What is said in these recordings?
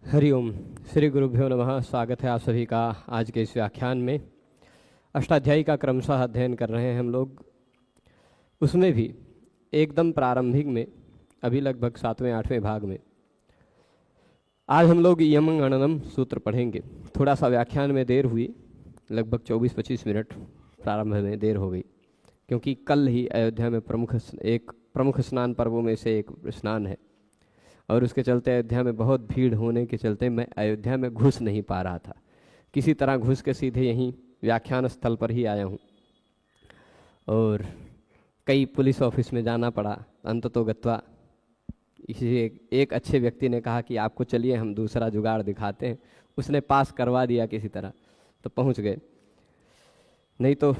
हरिओम। श्री गुरुभ्यो नमः। स्वागत है आप सभी का आज के इस व्याख्यान में। अष्टाध्यायी का क्रमशः अध्ययन कर रहे हैं हम लोग। उसमें भी एकदम प्रारंभिक में अभी लगभग 7वें 8वें भाग में आज हम लोग यम गणनम सूत्र पढ़ेंगे। थोड़ा सा व्याख्यान में देर हुई, लगभग 24-25 मिनट प्रारंभ में देर हो गई, क्योंकि कल ही अयोध्या में प्रमुख स्नान पर्वों में से एक स्नान है और उसके चलते अयोध्या में बहुत भीड़ होने के चलते मैं अयोध्या में घुस नहीं पा रहा था। किसी तरह घुस के सीधे यहीं व्याख्यान स्थल पर ही आया हूँ और कई पुलिस ऑफिस में जाना पड़ा। अंततोगत्वा इसी एक अच्छे व्यक्ति ने कहा कि आपको चलिए हम दूसरा जुगाड़ दिखाते हैं। उसने पास करवा दिया किसी तरह, तो पहुँच गए, नहीं तो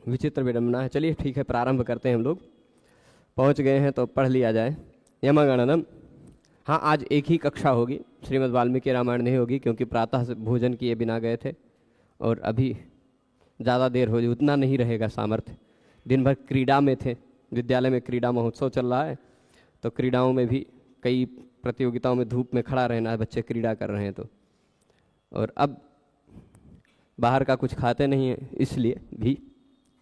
विचित्र विडम्बना है। चलिए ठीक है, प्रारंभ करते हैं हम लोग। पहुँच गए हैं तो पढ़ लिया जाए। यमगणनम। हाँ, आज एक ही कक्षा होगी, श्रीमद् वाल्मीकि रामायण नहीं होगी, क्योंकि प्रातः से भोजन किए बिना गए थे और अभी ज़्यादा देर हो जाए, उतना नहीं रहेगा सामर्थ्य। दिन भर क्रीड़ा में थे, विद्यालय में क्रीड़ा महोत्सव चल रहा है, तो क्रीड़ाओं में भी कई प्रतियोगिताओं में धूप में खड़ा रहना है, बच्चे क्रीड़ा कर रहे हैं तो। और अब बाहर का कुछ खाते नहीं हैं, इसलिए भी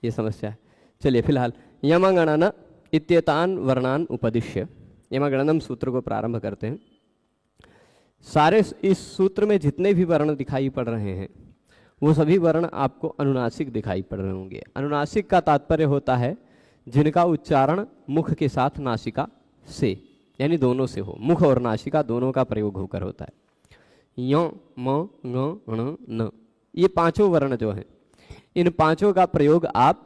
ये समस्या है। चलिए फिलहाल यमगणन इत्येतान वर्णान उपदिश्य, यमगणनम सूत्र को प्रारंभ करते हैं। सारे इस सूत्र में जितने भी वर्ण दिखाई पड़ रहे हैं वो सभी वर्ण आपको अनुनासिक दिखाई पड़ रहे होंगे। अनुनासिक का तात्पर्य होता है जिनका उच्चारण मुख के साथ नासिका से, यानी दोनों से हो। मुख और नासिका दोनों का प्रयोग होकर होता है। य म ङ ण न, ये पांचों वर्ण जो हैं, इन पांचों का प्रयोग आप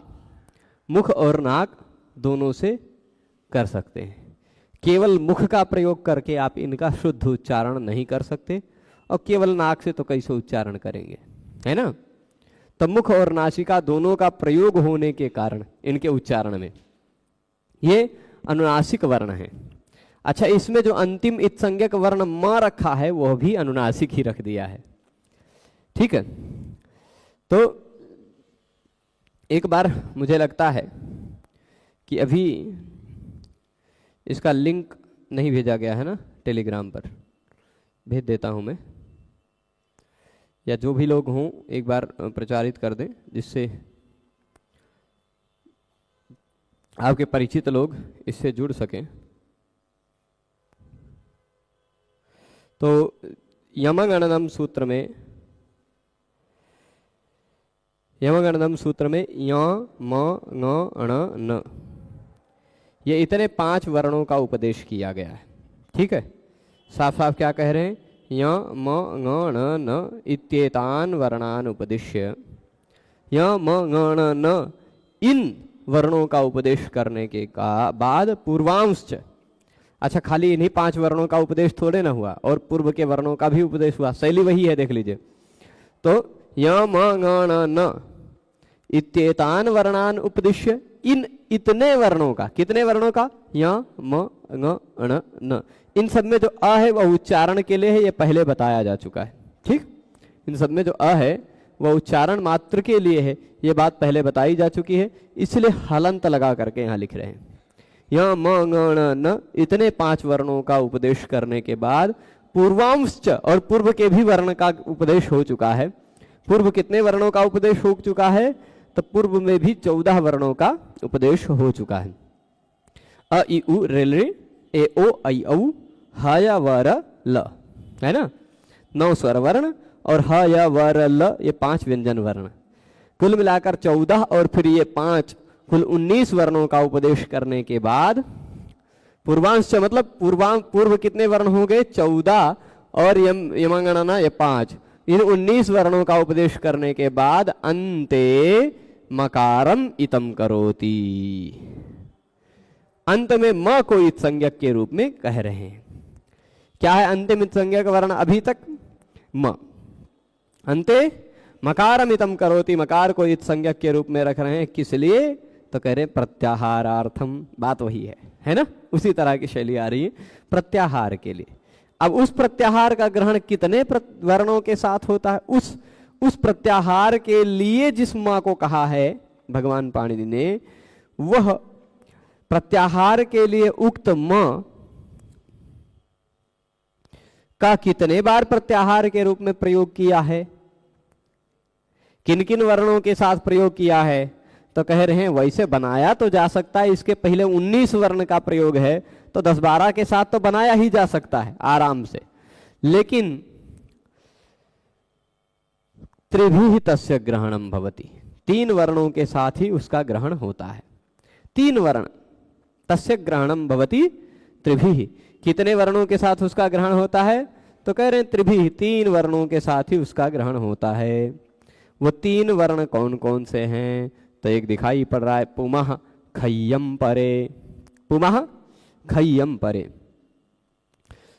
मुख और नाक दोनों से कर सकते हैं। केवल मुख का प्रयोग करके आप इनका शुद्ध उच्चारण नहीं कर सकते, और केवल नाक से तो कैसे उच्चारण करेंगे, है ना। तो मुख और नासिका दोनों का प्रयोग होने के कारण इनके उच्चारण में ये अनुनासिक वर्ण है। अच्छा, इसमें जो अंतिम इत्संज्ञक वर्ण म रखा है वह भी अनुनासिक ही रख दिया है, ठीक है। तो एक बार मुझे लगता है कि अभी इसका लिंक नहीं भेजा गया है ना, टेलीग्राम पर भेज देता हूं मैं, या जो भी लोग हों एक बार प्रचारित कर दें, जिससे आपके परिचित लोग इससे जुड़ सकें। तो यमगणनम सूत्र में य म ङ ण न, ये इतने 5 वर्णों का उपदेश किया गया है, ठीक है। साफ साफ क्या कह रहे हैं, य म ङ ण न इत्येतान वर्णान उपदिश्य। य म ङ ण न, इन वर्णों का उपदेश करने के बाद पूर्वांश। अच्छा, खाली इन्हीं 5 वर्णों का उपदेश थोड़े ना हुआ, और पूर्व के वर्णों का भी उपदेश हुआ, शैली वही है, देख लीजिए। तो य म ङ ण न इत्येतान वर्णान उपदिश्य, इन इतने वर्णों का, कितने वर्णों का, य म ङ ण न, इन सब में जो अ है वह उच्चारण के लिए है, ये पहले बताया जा चुका है, ठीक। इन सब में जो अ है वह उच्चारण मात्र के लिए है, ये बात पहले बताई जा चुकी है, इसलिए हलंत लगा करके यहाँ लिख रहे हैं। य म ङ ण न, इतने 5 वर्णों का उपदेश करने के बाद पूर्वांश, और पूर्व के भी वर्ण का उपदेश हो चुका है। पूर्व कितने वर्णों का उपदेश हो चुका है, तो पूर्व में भी 14 वर्णों का उपदेश हो चुका है। अ इ उ रे रे ए ओ ऐ औ ह य व र ल, है ना, 9 स्वर वर्ण, और ह य व र ल ये 5 व्यंजन वर्ण, कुल मिलाकर 14, और फिर ये 5, कुल 19 वर्णों का उपदेश करने के बाद पूर्वांश, मतलब पूर्व कितने वर्ण हो गए, 14, और यमगणना ये 5, इन 19 वर्णों का उपदेश करने के बाद अन्ते मकारम इतम करोति, अंत में म को इत्संज्ञक के रूप में कह रहे हैं। क्या है अंतिम इत्संज्ञक वर्ण अभी तक, म। अंते मकारम इतम करोति, मकार को इत्संज्ञक के रूप में रख रहे हैं, किस लिए, तो कह रहे प्रत्याहारार्थम, बात वही है ना, उसी तरह की शैली आ रही है प्रत्याहार के लिए। अब उस प्रत्याहार का ग्रहण कितने वर्णों के साथ होता है, उस प्रत्याहार के लिए जिस माँ को कहा है भगवान पाणिनि ने, वह प्रत्याहार के लिए उक्त म का कितने बार प्रत्याहार के रूप में प्रयोग किया है, किन किन वर्णों के साथ प्रयोग किया है। तो कह रहे हैं वैसे बनाया तो जा सकता है, इसके पहले 19 वर्ण का प्रयोग है तो 10-12 के साथ तो बनाया ही जा सकता है आराम से, लेकिन त्रिभिः तस्य ग्रहणम भवति, 3 वर्णों के साथ ही उसका ग्रहण होता है। 3 वर्ण, तस्य ग्रहणम भवति त्रिभिः, कितने वर्णों के साथ उसका ग्रहण होता है, तो कह रहे हैं त्रिभिः, 3 वर्णों के साथ ही उसका ग्रहण होता है। वो 3 वर्ण कौन कौन से हैं, तो एक दिखाई पड़ रहा है पुमः खय्यम परे, पुमः खय्यम परे।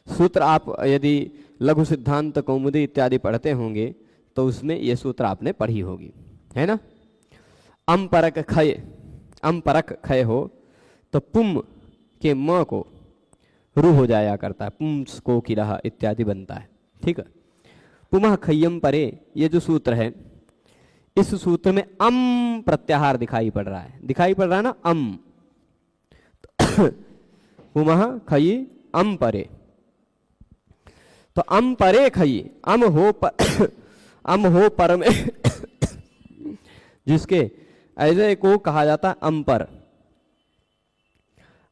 सूत्र आप यदि लघु सिद्धांत कौमुदी इत्यादि पढ़ते होंगे तो उसमें ये सूत्र आपने पढ़ी होगी, है ना। अम्परक खय, अम्परक खय हो तो पुम के म को रू हो जाया करता है, पुम्स को की रहा इत्यादि बनता है, ठीक है। पुमः खय्यम परे, ये जो सूत्र है इस सूत्र में अम प्रत्याहार दिखाई पड़ रहा है, दिखाई पड़ रहा है ना अम। पुमः खयी अम परे, तो अम परे खयी, अम हो पर, अम हो पर में जिसके ऐसे को कहा जाता है अम पर।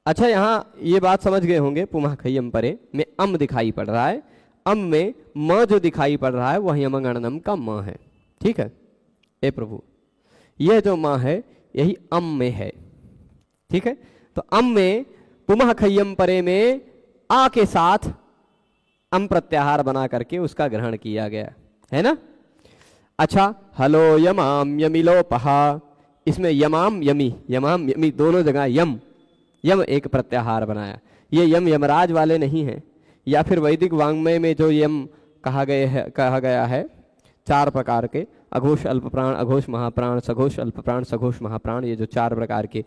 अच्छा यहां ये बात समझ गए होंगे, पुमः खय्यम परे में अम दिखाई पड़ रहा है, अम में म जो दिखाई पड़ रहा है वह यमगणनम का म है, ठीक है। ए प्रभु, यह जो म है यही अम में है, ठीक है। तो अम में पुमः खय्यम परे में आ के साथ अम प्रत्याहार बना करके उसका ग्रहण किया गया है ना। अच्छा, हलो यमाम यमिलोपहा, इसमें यमाम यमी दोनों जगह यम यम एक प्रत्याहार बनाया। ये यम यमराज वाले नहीं हैं, या फिर वैदिक वांग्मय में जो यम कहा गया है 4 प्रकार के, अघोष अल्प प्राण, अघोष महाप्राण, सघोष अल्प प्राण, सघोष महाप्राण, ये जो 4 प्रकार के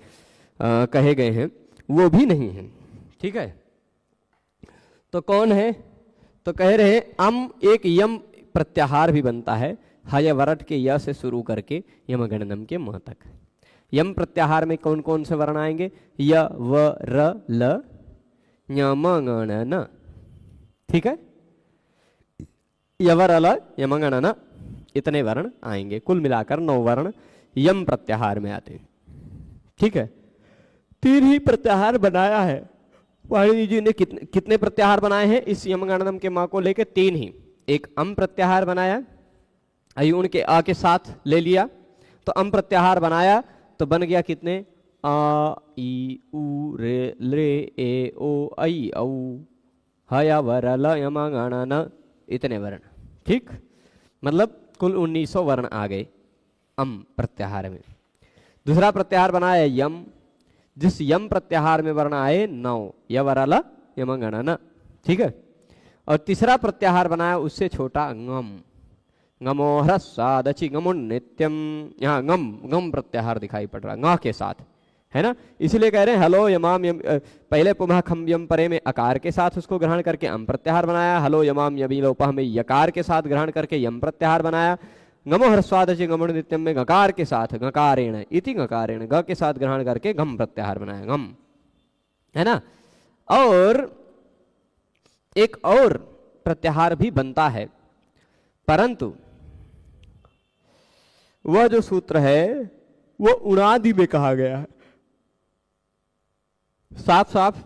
कहे गए हैं वो भी नहीं है, ठीक है। तो कौन है, तो कह रहे हैं अम एक यम प्रत्याहार भी बनता है, हय वरट के य से शुरू करके यमगणनम के म तक। यम प्रत्याहार में कौन कौन से वर्ण आएंगे, य व र ल यम गण न, ठीक है। यवर ल यम गण न, इतने वर्ण आएंगे, कुल मिलाकर 9 वर्ण यम प्रत्याहार में आते हैं, ठीक है। 3 ही प्रत्याहार बनाया है वाणी जी ने। कितने प्रत्याहार बनाए हैं इस यमगणनम के माँ को लेके, 3 ही। एक अम प्रत्याहार बनाया, अयुण के आ के साथ ले लिया तो अम प्रत्याहार बनाया, तो बन गया कितने, आ ई उ रे ले ए ओ ऐ औ हया वर ल यम गण न, इतने वर्ण, ठीक। मतलब कुल 1900 वर्ण आ गए अम प्रत्याहार में। दूसरा प्रत्याहार बनाया यम, जिस यम प्रत्याहार में वर्ण आए 9, य वर ल यम गण न, ठीक है। और तीसरा प्रत्याहार बनाया उससे छोटा गम, गमो ह्रस्वादचि गमुन नित्यम, यहाँ गम प्रत्याहार दिखाई पड़ रहा है ङ के साथ, है ना। इसलिए कह रहे हैं हलो यमाम यम, पहले पुमः खम यम परे में अकार के साथ उसको ग्रहण करके अम प्रत्याहार बनाया, हलो यमाम यमिलोपह में यकार के साथ ग्रहण करके यम प्रत्याहार बनाया, गमो ह्रस्वादचि गमुन नित्यम में गकार के साथ गकारेण इति गकारेण ग के साथ ग्रहण करके गम प्रत्याहार बनाया, गम, है ना। और एक और प्रत्याहार भी बनता है, परंतु वह जो सूत्र है वो उणादि में कहा गया है, साफ साफ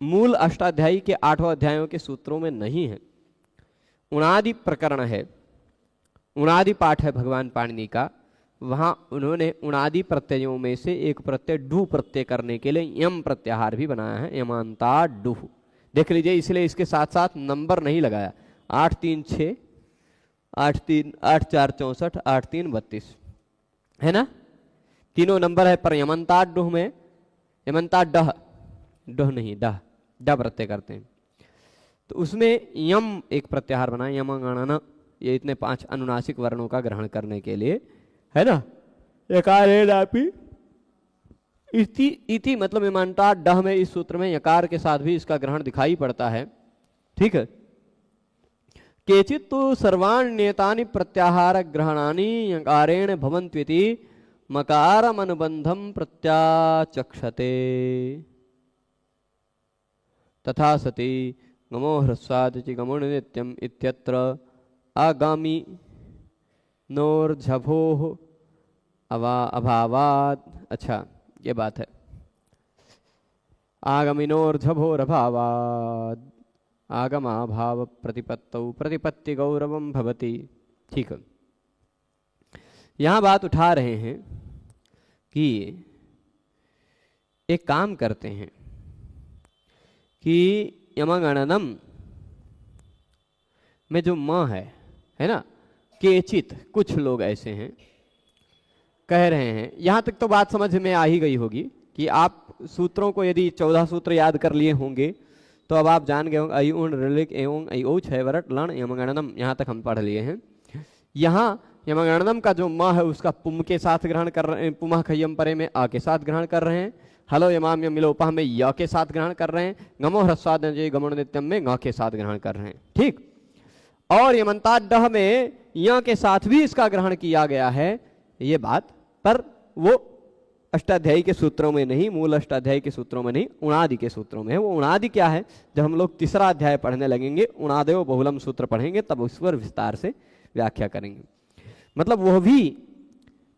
मूल अष्टाध्यायी के 8वें अध्यायों के सूत्रों में नहीं है। उणादि प्रकरण है, उणादि पाठ है भगवान पाणिनि का, वहां उन्होंने उणादि प्रत्ययों में से एक प्रत्यय डू प्रत्यय करने के लिए यम प्रत्याहार भी बनाया है, यमांता डू, देख लीजिए। इसलिए इसके साथ साथ नंबर नहीं लगाया, 8 3 6 8 3 8 4 64 8 3 32, है ना, तीनों नंबर है। पर यमंता डुह में यमंता डह, डह नहीं डह, डह प्रत्यय करते हैं, तो उसमें यम एक प्रत्याहार बना, यम गणन, ये इतने 5 अनुनासिक वर्णों का ग्रहण करने के लिए, है ना। यकारेणापि इति, इति मतलब यमंता डह में इस सूत्र में यकार के साथ भी इसका ग्रहण दिखाई पड़ता है, ठीक है। केचित् तो सर्वाण्येतानि प्रत्याहार ग्रहणानि यकारेण भवन्त्विति मकारम अनुबंधम प्रत्याचक्षते, तथा सति गमो ह्रस्वाद च गमो नित्यम इत्यत्र आगामी नोर्झभोः अभावाद। अच्छा ये बात है, आगमिनोर्झभोरभावाद आगमाभाव प्रतिपत्तौ प्रतिपत्ति गौरवम भवति। ठीक है, यहाँ बात उठा रहे हैं कि एक काम करते हैं कि यमगणनम में जो म है ना, केचित, कुछ लोग ऐसे हैं कह रहे हैं, यहाँ तक तो बात समझ में आ ही गई होगी कि आप सूत्रों को यदि 14 सूत्र याद कर लिए होंगे तो अब आप जान गए होंगे अय उण ऋलिक एवं अयो छय वरट लण यमगणनम, यहाँ तक हम पढ़ लिए हैं। यहाँ यमगणनम का जो म है उसका पुम के साथ ग्रहण कर रहे हैं, पुमः खय्यम परे में आ के साथ ग्रहण कर रहे हैं, हलो यमाम यमिलोपह में य के साथ ग्रहण कर रहे हैं, गमो ह्रस्वाद गमो नित्यम में ग के साथ ग्रहण कर रहे हैं। ठीक, और यमंताडह में य के साथ भी इसका ग्रहण किया गया है, ये बात, पर वो अष्टाध्यायी के सूत्रों में नहीं, मूल अष्टाध्यायी के सूत्रों में नहीं, उणादि के सूत्रों में है। वो उणादि क्या है, जब हम लोग तीसरा अध्याय पढ़ने लगेंगे, उणादेव बहुलम सूत्र पढ़ेंगे, तब उस पर विस्तार से व्याख्या करेंगे। मतलब वह भी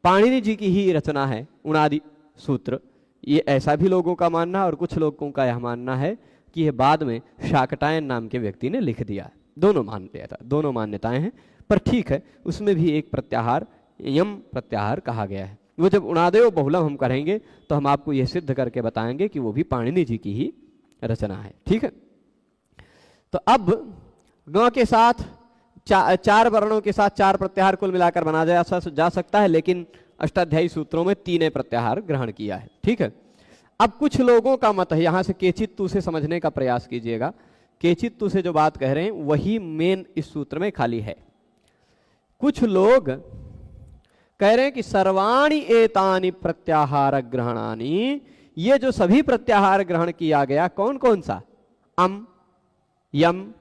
पाणिनि जी की ही रचना है उणादि सूत्र। ये ऐसा भी लोगों का मानना है और कुछ लोगों का यह मानना है कि यह बाद में शाकटायन नाम के व्यक्ति ने लिख दिया। दोनों मान लिया था, दोनों मान्यताएं हैं, पर ठीक है, उसमें भी एक प्रत्याहार यम प्रत्याहार कहा गया है। वो जब उणादेव बहुलम हम करेंगे तो हम आपको यह सिद्ध करके बताएंगे कि वो भी पाणिनि जी की ही रचना है। ठीक है, तो अब ग के साथ चार वर्णों के साथ चार प्रत्याहार कुल मिलाकर बना जा सकता है, लेकिन अष्टाध्यायी सूत्रों में 3 प्रत्याहार ग्रहण किया है। ठीक है, अब कुछ लोगों का मत है, यहां से केचित्तु से समझने का प्रयास कीजिएगा। केचित्तु से जो बात कह रहे हैं वही मेन इस सूत्र में खाली है। कुछ लोग कह रहे हैं कि सर्वाणि एतानि प्रत्याहार ग्रहणानि, ये जो सभी प्रत्याहार ग्रहण किया गया, कौन कौन सा, अम यम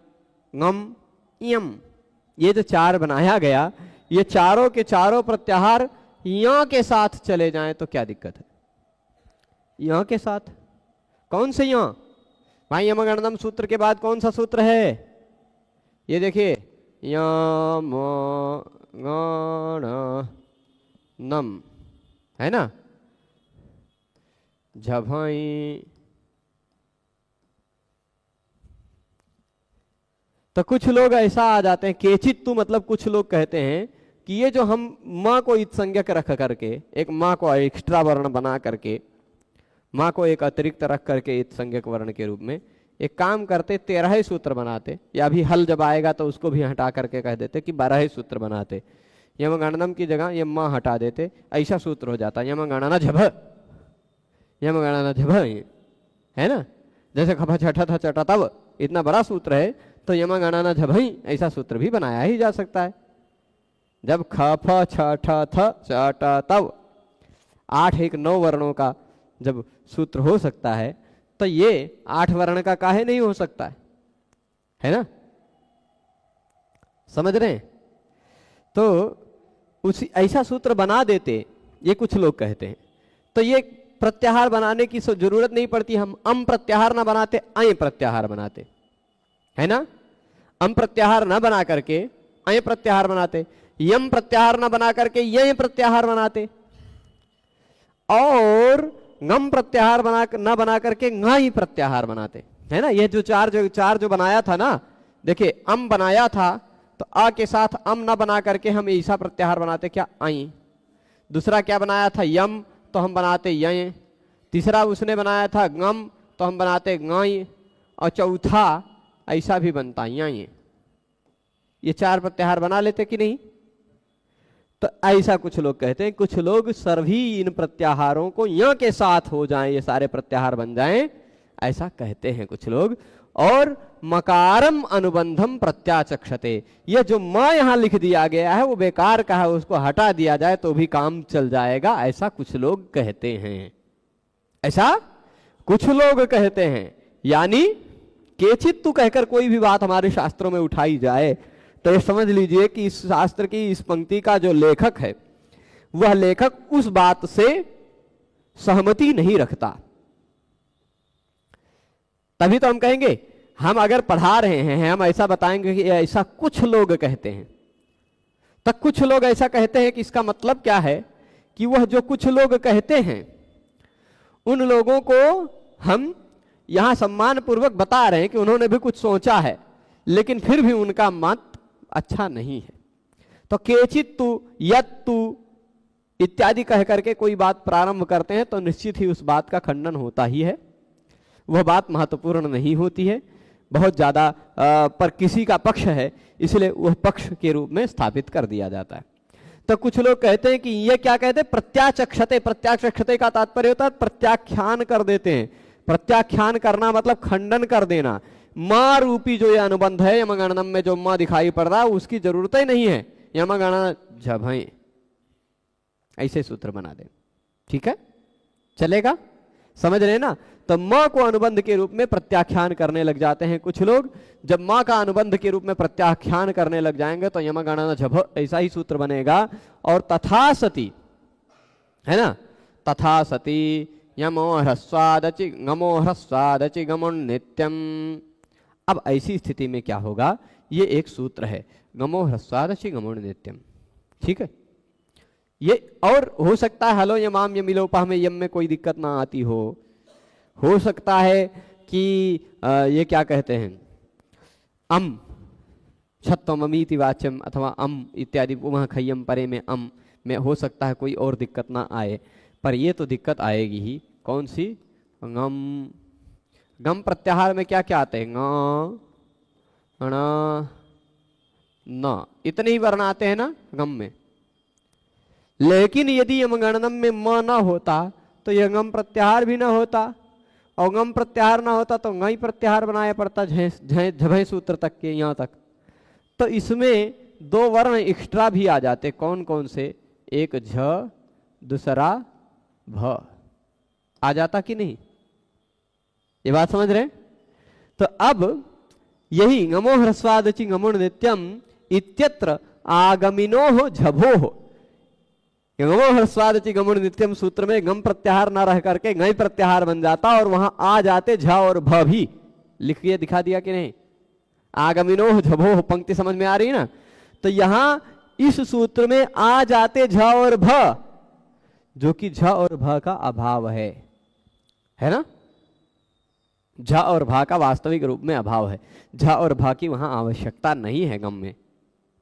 ngम यम, ये जो 4 बनाया गया, ये चारों के चारों प्रत्याहार यहाँ के साथ चले जाएं तो क्या दिक्कत है। यहाँ के साथ कौन से यहाँ भाई, यमगणनम सूत्र के बाद कौन सा सूत्र है, ये देखिए, यमगणनम है ना, झभाई। तो कुछ लोग ऐसा आ जाते हैं, केचित्तु मतलब कुछ लोग कहते हैं कि ये जो हम माँ को इत संज्ञक रख करके, एक माँ को एक्स्ट्रा वर्ण बना करके, माँ को एक अतिरिक्त रख करके इत संज्ञक वर्ण के रूप में एक काम करते, 13 सूत्र बनाते, या भी हल जब आएगा तो उसको भी हटा करके कह देते कि 12 सूत्र बनाते, यमगणनम की जगह ये माँ हटा देते, ऐसा सूत्र हो जाता यमगणना झभ, यमगणना झभ, है ना, जैसे खफा छठा था चटा तब, इतना बड़ा सूत्र है तो यमगणना झभई ऐसा सूत्र भी बनाया ही जा सकता है। जब खफ छठ थ चट तव 8 1 9 वर्णों का जब सूत्र हो सकता है तो ये 8 वर्ण का काहे नहीं हो सकता है ना, समझ रहे हैं। तो उसी ऐसा सूत्र बना देते, ये कुछ लोग कहते हैं, तो ये प्रत्याहार बनाने की जरूरत नहीं पड़ती, हम अम प्रत्याहार ना बनाते, अय प्रत्याहार बनाते, है ना, अम प्रत्याहार ना बना करके अय प्रत्याहार बनाते, यम प्रत्याहार ना बना करके यय प्रत्याहार बनाते, और ngम प्रत्याहार ना बना करके ngई प्रत्याहार बनाते, है ना। ये जो चार जो बनाया था ना, देखिए अम बनाया था तो अ के साथ अम ना बना करके हम ऐसा प्रत्याहार बनाते क्या, आई। दूसरा क्या बनाया था, यम, तो हम बनाते यय। तीसरा उसने बनाया था ngम, तो हम बनाते ngई। और चौथा ऐसा भी बनता यय। ये 4 प्रत्याहार बना लेते कि नहीं। तो ऐसा कुछ लोग कहते हैं, कुछ लोग सभी इन प्रत्याहारों को य के साथ हो जाएं, ये सारे प्रत्याहार बन जाएं, ऐसा कहते हैं कुछ लोग। और मकारम अनुबंधम प्रत्याचक्षते, ये जो म यहां लिख दिया गया है वो बेकार का है, उसको हटा दिया जाए तो भी काम चल जाएगा, ऐसा कुछ लोग कहते हैं, ऐसा कुछ लोग कहते हैं। यानी केचित्तु कहकर कोई भी बात हमारे शास्त्रों में उठाई जाए तो ये समझ लीजिए कि इस शास्त्र की इस पंक्ति का जो लेखक है वह लेखक उस बात से सहमति नहीं रखता। तभी तो हम कहेंगे हम अगर पढ़ा रहे हैं, हम ऐसा बताएंगे कि ऐसा कुछ लोग कहते हैं, तो कुछ लोग ऐसा कहते हैं कि इसका मतलब क्या है कि वह जो कुछ लोग कहते हैं उन लोगों को हम यहां सम्मान पूर्वक बता रहे हैं कि उन्होंने भी कुछ सोचा है, लेकिन फिर भी उनका मत अच्छा नहीं है। तो केचित तु, यत तु इत्यादि कह करके कोई बात प्रारंभ करते हैं तो निश्चित ही उस बात का खंडन होता ही है। वह बात महत्वपूर्ण नहीं होती है, बहुत ज्यादा पर किसी का पक्ष है इसलिए वह पक्ष के रूप में स्थापित कर दिया जाता है। तो कुछ लोग कहते हैं कि ये क्या कहते हैं, प्रत्याचक्षते। प्रत्याचक्षते का तात्पर्य होता है प्रत्याख्यान कर देते हैं। प्रत्याख्यान करना मतलब खंडन कर देना। मां रूपी जो ये अनुबंध है यमगणनम में जो मां दिखाई पड़ रहा है उसकी जरूरत ही नहीं है, यमगणन झभय, ऐसे सूत्र बना दे। ठीक है, चलेगा, समझ रहे ना। तो मां को अनुबंध के रूप में प्रत्याख्यान करने लग जाते हैं कुछ लोग। जब मां का अनुबंध के रूप में प्रत्याख्यान करने लग जाएंगे तो यमगणन झभ ऐसा ही सूत्र बनेगा। और तथा सती है ना, तथा सती यमो ह्रस्वादचि गमो ह्रस्वादचि गमुन नित्यम। अब ऐसी स्थिति में क्या होगा, ये एक सूत्र है, गमो ह्रस्वादचि गमुन नित्यम। ठीक है, ये और हो सकता है हलो यमाम यमिलोपा में यम में कोई दिक्कत ना आती हो सकता है कि ये क्या कहते हैं अम छत्वमीति वाच्यम अथवा अम इत्यादि वह खय्यम परे में अम में हो सकता है कोई और दिक्कत ना आए, पर ये तो दिक्कत आएगी ही। कौन सी, गम। गम प्रत्याहार में क्या क्या आते हैं, ङ ण न, इतने ही वर्ण आते हैं ना गम में। लेकिन यदि यमगणनम में म ना होता तो यह गम प्रत्याहार भी ना होता, और गम प्रत्याहार ना होता तो गई प्रत्याहार बनाया पड़ता झभय सूत्र तक के यहाँ तक। तो इसमें दो वर्ण एक्स्ट्रा भी आ जाते। कौन कौन से, एक झ दूसरा भ आ जाता कि नहीं, ये बात समझ रहे। तो अब यही गमो ह्रस्वादचि गमुण नित्यम इत्यत्र आगमिनो हो झभो हो, गमो ह्रस्वादचि गमुण नित्यम सूत्र में गम प्रत्याहार ना रह करके गई प्रत्याहार बन जाता और वहां आ जाते झ और भ भी। लिखिए, दिखा दिया कि नहीं, आगमिनो झभो, पंक्ति समझ में आ रही ना। तो यहां इस सूत्र में आ जाते झ और भ, जो कि झ और भ का अभाव है ना। झ और भा का वास्तविक रूप में अभाव है, झ और भा की वहां आवश्यकता नहीं है गम में,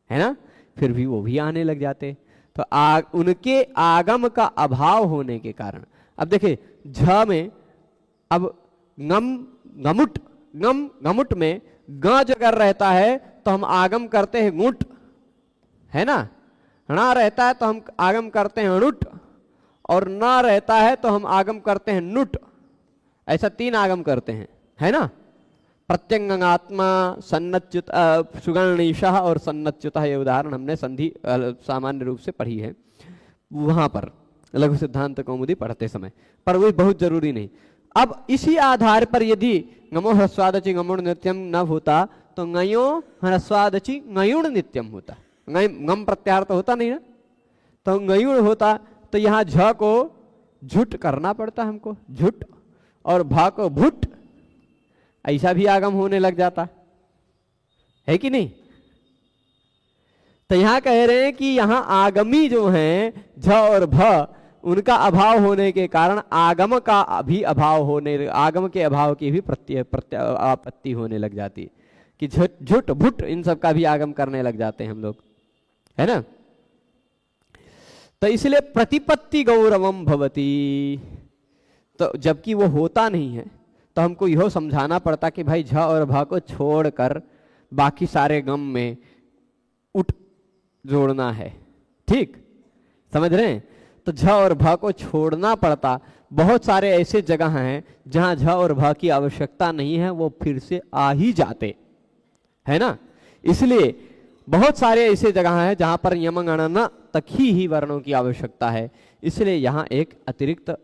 है ना, फिर भी वो भी आने लग जाते। तो उनके आगम का अभाव होने के कारण, अब देखिए झ में अब गमुट में ग जगह रहता है तो हम आगम करते हैं गुट, है ना। णा रहता है तो हम आगम करते हैं णुट, और ना रहता है तो हम आगम करते हैं नुट। ऐसा तीन आगम करते हैं, है ना। प्रत्यंगात्मा, सन्नच्युत, सुगणनीशः और सन्नच्युतः, ये उदाहरण हमने संधि सामान्य रूप से पढ़ी है वहां पर लघु सिद्धांत कौमुदी पढ़ते समय, पर वो बहुत जरूरी नहीं। अब इसी आधार पर यदि गमो ह्रस्वादचि गमुण नित्यम न होता तो गयो ह्रस्वादचि गयुण नित्यम होता। गम प्रत्याहार तो होता नहीं ना, तो गयुण होता तो यहाँ झ को झुट करना पड़ता हमको, झुट, और भा को भुट, ऐसा भी आगम होने लग जाता है कि नहीं। तो यहां कह रहे हैं कि यहां आगमी जो हैं झ और भ, उनका अभाव होने के कारण आगम का भी अभाव होने, आगम के अभाव की भी आपत्ति होने लग जाती कि झुट भुट इन सब का भी आगम करने लग जाते हैं हम लोग, है ना। तो इसलिए प्रतिपत्ति गौरवम भवती, तो जबकि वो होता नहीं है तो हमको यह समझाना पड़ता कि भाई झ और भा को छोड़कर बाकी सारे गम में उठ जोड़ना है। ठीक समझ रहे हैं, तो झ और भा को छोड़ना पड़ता। बहुत सारे ऐसे जगह हैं जहां झ और भा की आवश्यकता नहीं है, वो फिर से आ ही जाते, है ना। इसलिए बहुत सारे ऐसे जगह हैं जहां पर यमगणना तक ही वर्णों की आवश्यकता है, इसलिए यहां एक अतिरिक्त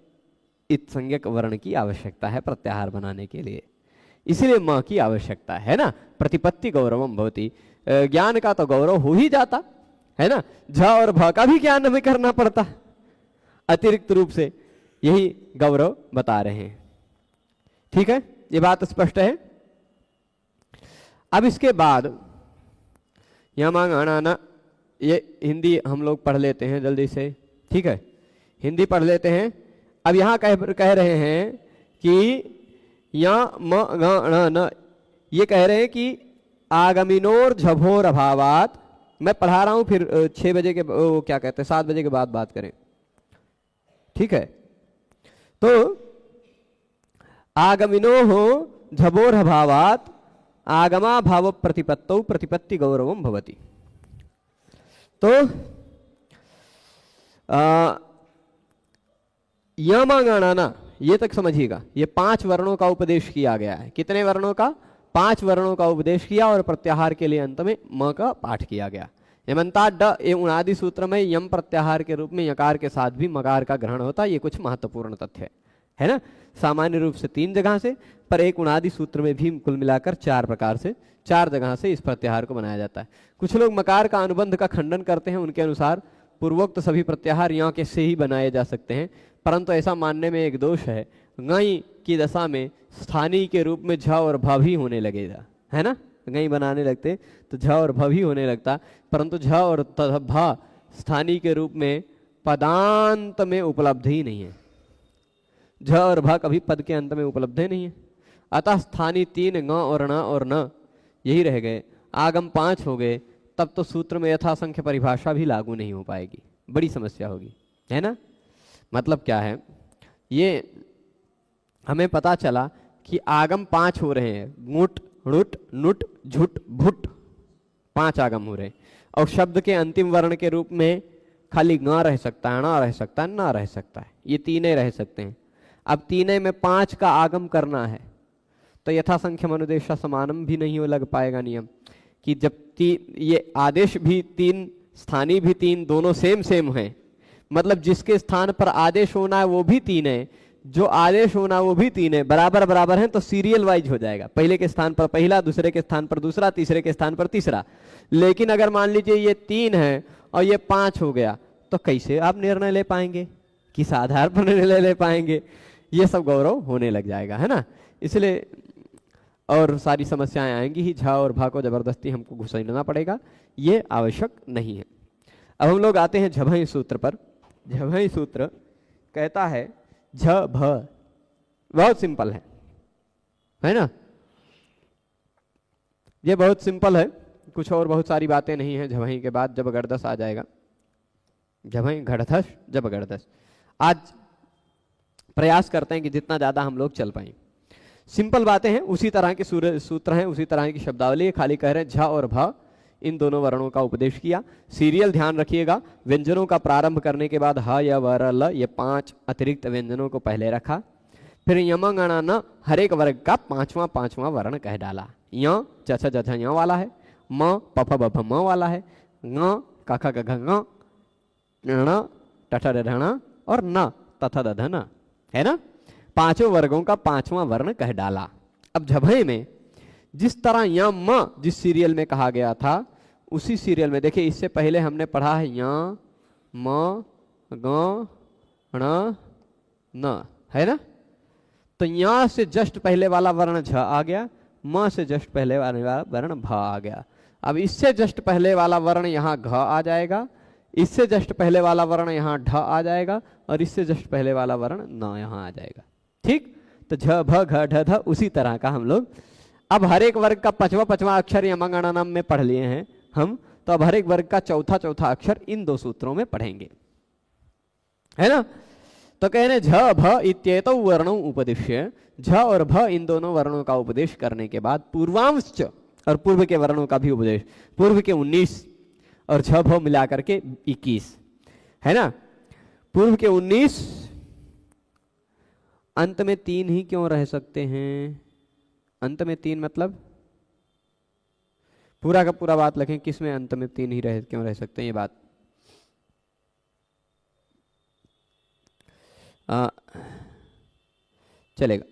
इत संज्ञक वर्ण की आवश्यकता है प्रत्याहार बनाने के लिए, इसलिए म की आवश्यकता है ना। प्रतिपत्ति गौरवम भवति, ज्ञान का तो गौरव हो ही जाता है ना, झ और भ का भी ज्ञान हमें करना पड़ता अतिरिक्त रूप से, यही गौरव बता रहे हैं। ठीक है, ये बात स्पष्ट है। अब इसके बाद यमांगना, ये हिंदी हम लोग पढ़ लेते हैं जल्दी से, ठीक है, हिंदी पढ़ लेते हैं। अब यहाँ कह रहे हैं कि यमांगना, ये कह रहे हैं कि आगमिनोर झभोर अभावात, मैं पढ़ा रहा हूं, फिर 6 बजे के क्या कहते हैं 7 बजे के बाद बात करें, ठीक है। तो आगमिनो हो झभोर अभावात आगमा भाव प्रतिपत्तौ प्रतिपत्ति गौरवम भवति। तो यमांगना, ये तक समझिएगा, ये 5 वर्णों का उपदेश किया गया है। कितने वर्णों का? 5 वर्णों का उपदेश किया और प्रत्याहार के लिए अंत में म का पाठ किया गया। यमंता ड ए उनादि सूत्र में यम प्रत्याहार के रूप में यकार के साथ भी मकार का ग्रहण होता है। ये कुछ महत्वपूर्ण तथ्य है ना। सामान्य रूप से 3 जगह से, पर एक उनादि सूत्र में भी कुल मिलाकर 4 प्रकार से, 4 जगह से इस प्रत्याहार को बनाया जाता है। कुछ लोग मकार का अनुबंध का खंडन करते हैं, उनके अनुसार पूर्वोक्त सभी प्रत्याहार यहाँ के से ही बनाए जा सकते हैं, परंतु ऐसा मानने में एक दोष है। गई की दशा में स्थानीय के रूप में झ और भ भी होने लगेगा, है ना। गई बनाने लगते तो झ और भ भी होने लगता, परंतु झ और भ स्थानीय के रूप में पदांत में उपलब्ध ही नहीं है। झ और भ कभी पद के अंत में उपलब्ध ही नहीं है। अतः स्थानीय 3 ग और न यही रह गए। आगम 5 हो गए, तब तो सूत्र में यथासंख्य परिभाषा भी लागू नहीं हो पाएगी, बड़ी समस्या होगी, है ना। मतलब क्या है, ये हमें पता चला कि आगम 5 हो रहे हैं, गुट णुट नुट झुट भुट, 5 आगम हो रहे हैं। और शब्द के अंतिम वर्ण के रूप में खाली ग रह सकता है, ना रह सकता है, ना रह सकता है, ये तीनों रह सकते हैं। अब तीनों में 5 का आगम करना है तो यथासंख्यम अनुदेशा समानम भी नहीं हो लग पाएगा नियम कि जब ये आदेश भी 3 स्थानीय भी 3 दोनों सेम हैं, मतलब जिसके स्थान पर आदेश होना है वो भी 3 है, जो आदेश होना वो भी 3 है, बराबर हैं, तो सीरियल वाइज हो जाएगा। पहले के स्थान पर पहला, दूसरे के स्थान पर दूसरा, तीसरे के स्थान पर तीसरा। लेकिन अगर मान लीजिए ये 3 है और ये 5 हो गया, तो कैसे आप निर्णय ले पाएंगे, किस आधार पर निर्णय ले पाएंगे, ये सब गौरव होने लग जाएगा, है ना। इसलिए और सारी समस्याएं आएंगी ही, झा और भा को जबरदस्ती हमको घुसेड़ना पड़ेगा, ये आवश्यक नहीं है। अब हम लोग आते हैं झभई सूत्र पर। झभई सूत्र कहता है झ भ, बहुत सिंपल है ना। ये बहुत सिंपल है, कुछ और बहुत सारी बातें नहीं है। झभई के बाद जब गड़दस आ जाएगा, झभई घड़धस जब गड़दस। आज प्रयास करते हैं कि जितना ज्यादा हम लोग चल पाए। सिंपल बातें हैं, उसी तरह के सूत्र हैं, उसी तरह की शब्दावली है, खाली कह रहे हैं झ और भ इन दोनों वर्णों का उपदेश किया। सीरियल ध्यान रखिएगा, व्यंजनों का प्रारंभ करने के बाद ह य व र ल, ये 5 अतिरिक्त व्यंजनों को पहले रखा। फिर यमंगणा न हर एक वर्ग का 5वां वर्ण कह डाला। य च छ ज झ य वाला है, म प फ ब भ म वाला है, ङ क ख ग घ ङ, ण ट ठ ड ढ ण और न त थ द ध न, है ना। 5 वर्गों का 5वां वर्ण कह डाला। अब झभई में जिस तरह य म जिस सीरियल में कहा गया था, उसी सीरियल में देखिए, इससे पहले हमने पढ़ा है य म ग ण न, है ना। तो य से जस्ट पहले वाला वर्ण झ आ गया, म से जस्ट पहले वाला वर्ण भ आ गया। अब इससे जस्ट पहले वाला वर्ण यहाँ घ आ जाएगा, इससे जस्ट पहले वाला वर्ण यहाँ ढ आ जाएगा, और इससे जस्ट पहले वाला वर्ण न यहाँ आ जाएगा। ठीक, तो झ भ घ ढ ध उसी तरह का हम लोग अब हर एक वर्ग का 5वां अक्षर यमंगणनम में पढ़ लिए हैं हम, तो अब हर एक वर्ग का चौथा अक्षर इन 2 सूत्रों में पढ़ेंगे, है ना। तो कह रहे झ भ इत्येतौ वर्णौ उपदिश्य, झ और भ इन दोनों वर्णों का उपदेश करने के बाद पूर्वांश और पूर्व के वर्णों का भी उपदेश, पूर्व के 19 और झ भ मिलाकर के 21, है ना। पूर्व के 19, अंत में 3 ही क्यों रह सकते हैं? अंत में 3 मतलब पूरा का पूरा बात लिखें, किस में अंत में 3 ही क्यों रह सकते हैं, ये बात चलेगा।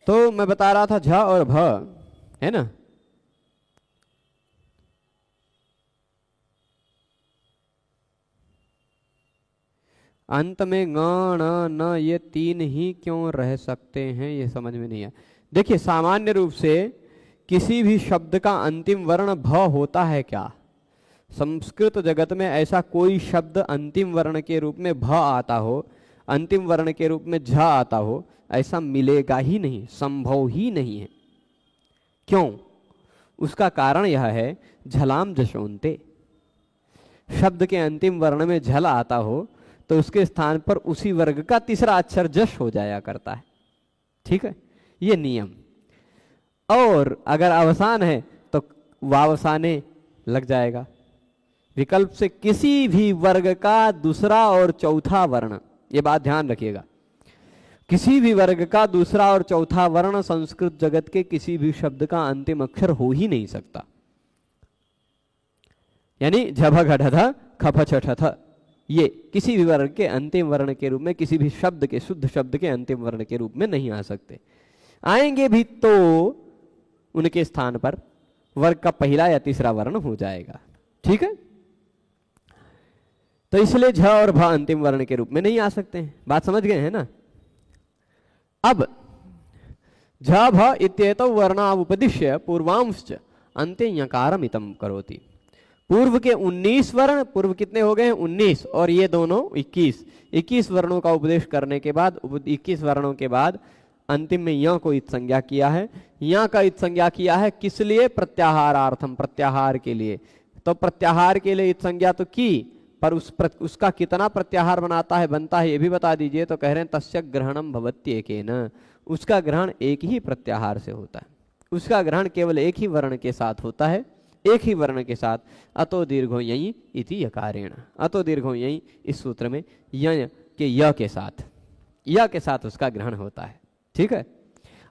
तो मैं बता रहा था झ और भ, है ना। अंत में ङ ण न ये 3 ही क्यों रह सकते हैं, ये समझ में नहीं आया। देखिए, सामान्य रूप से किसी भी शब्द का अंतिम वर्ण भ होता है क्या? संस्कृत जगत में ऐसा कोई शब्द अंतिम वर्ण के रूप में भ आता हो, अंतिम वर्ण के रूप में झ आता हो, ऐसा मिलेगा ही नहीं, संभव ही नहीं है। क्यों? उसका कारण यह है, झलाम जशोंते। शब्द के अंतिम वर्ण में झल आता हो तो उसके स्थान पर उसी वर्ग का तीसरा अक्षर जश हो जाया करता है। ठीक है, ये नियम। और अगर अवसान है तो वावसाने लग जाएगा। विकल्प से किसी भी वर्ग का दूसरा और चौथा वर्ण, ये बात ध्यान रखिएगा, किसी भी वर्ग का दूसरा और चौथा वर्ण संस्कृत जगत के किसी भी शब्द का अंतिम अक्षर हो ही नहीं सकता। यानी झभ घढ़ खफ छठ, ये किसी भी वर्ग के अंतिम वर्ण के रूप में, किसी भी शब्द के, शुद्ध शब्द के अंतिम वर्ण के रूप में नहीं आ सकते। आएंगे भी तो उनके स्थान पर वर्ग का पहला या तीसरा वर्ण हो जाएगा। ठीक है, तो इसलिए झ और भ अंतिम वर्ण के रूप में नहीं आ सकते हैं। बात समझ गए हैं ना? अब झ भ इत्येतौ वर्णा उपदिश्य पूर्वांश्च अन्ते यकारमितं करोति। पूर्व के 19 वर्ण, पूर्व कितने हो गए हैं? 19, और ये दोनों 21 वर्णों का उपदेश करने के बाद, 21 वर्णों के बाद अंतिम में य को इत संज्ञा किया है। य का इत संज्ञा किया है किस लिए? प्रत्याहारार्थम, प्रत्याहार के लिए। तो प्रत्याहार के लिए इत संज्ञा तो की, पर उसका कितना प्रत्याहार बनता है ये भी बता दीजिए। तो कह रहे हैं तस्य ग्रहणम भवत्येकेन, उसका ग्रहण एक ही प्रत्याहार से होता है, उसका ग्रहण केवल एक ही वर्ण के साथ होता है, एक ही वर्ण के साथ। अतो दीर्घो यई इति यकारेण, अतो दीर्घो यई इस सूत्र में य के य के साथ उसका ग्रहण होता है। ठीक है,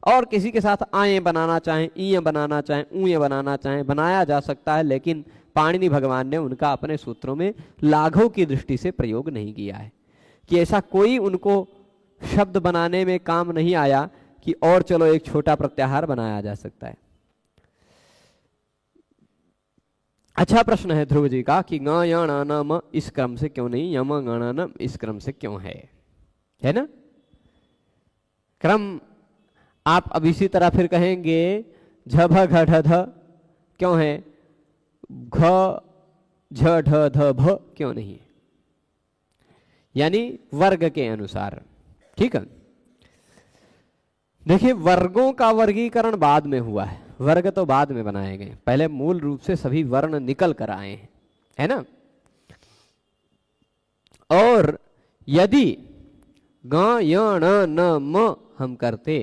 और किसी के साथ आए बनाना चाहें, ईय बनाना चाहें, ऊय बनाना चाहें, बनाया जा सकता है, लेकिन पाणिनि भगवान ने उनका अपने सूत्रों में लाघव की दृष्टि से प्रयोग नहीं किया है, कि ऐसा कोई उनको शब्द बनाने में काम नहीं आया कि और चलो एक छोटा प्रत्याहार बनाया जा सकता है। अच्छा प्रश्न है ध्रुव जी का कि ग य ण न म इस क्रम से क्यों नहीं, यम गण न इस क्रम से क्यों है ना? क्रम आप अब इसी तरह फिर कहेंगे झ भ घ ढ ध क्यों है, घ झ ढ ध भ क्यों नहीं है, यानी वर्ग के अनुसार। ठीक है, देखिए वर्गों का वर्गीकरण बाद में हुआ है, वर्ग तो बाद में बनाए गए, पहले मूल रूप से सभी वर्ण निकल कर आए हैं, है ना? और यदि ग य ण न म हम करते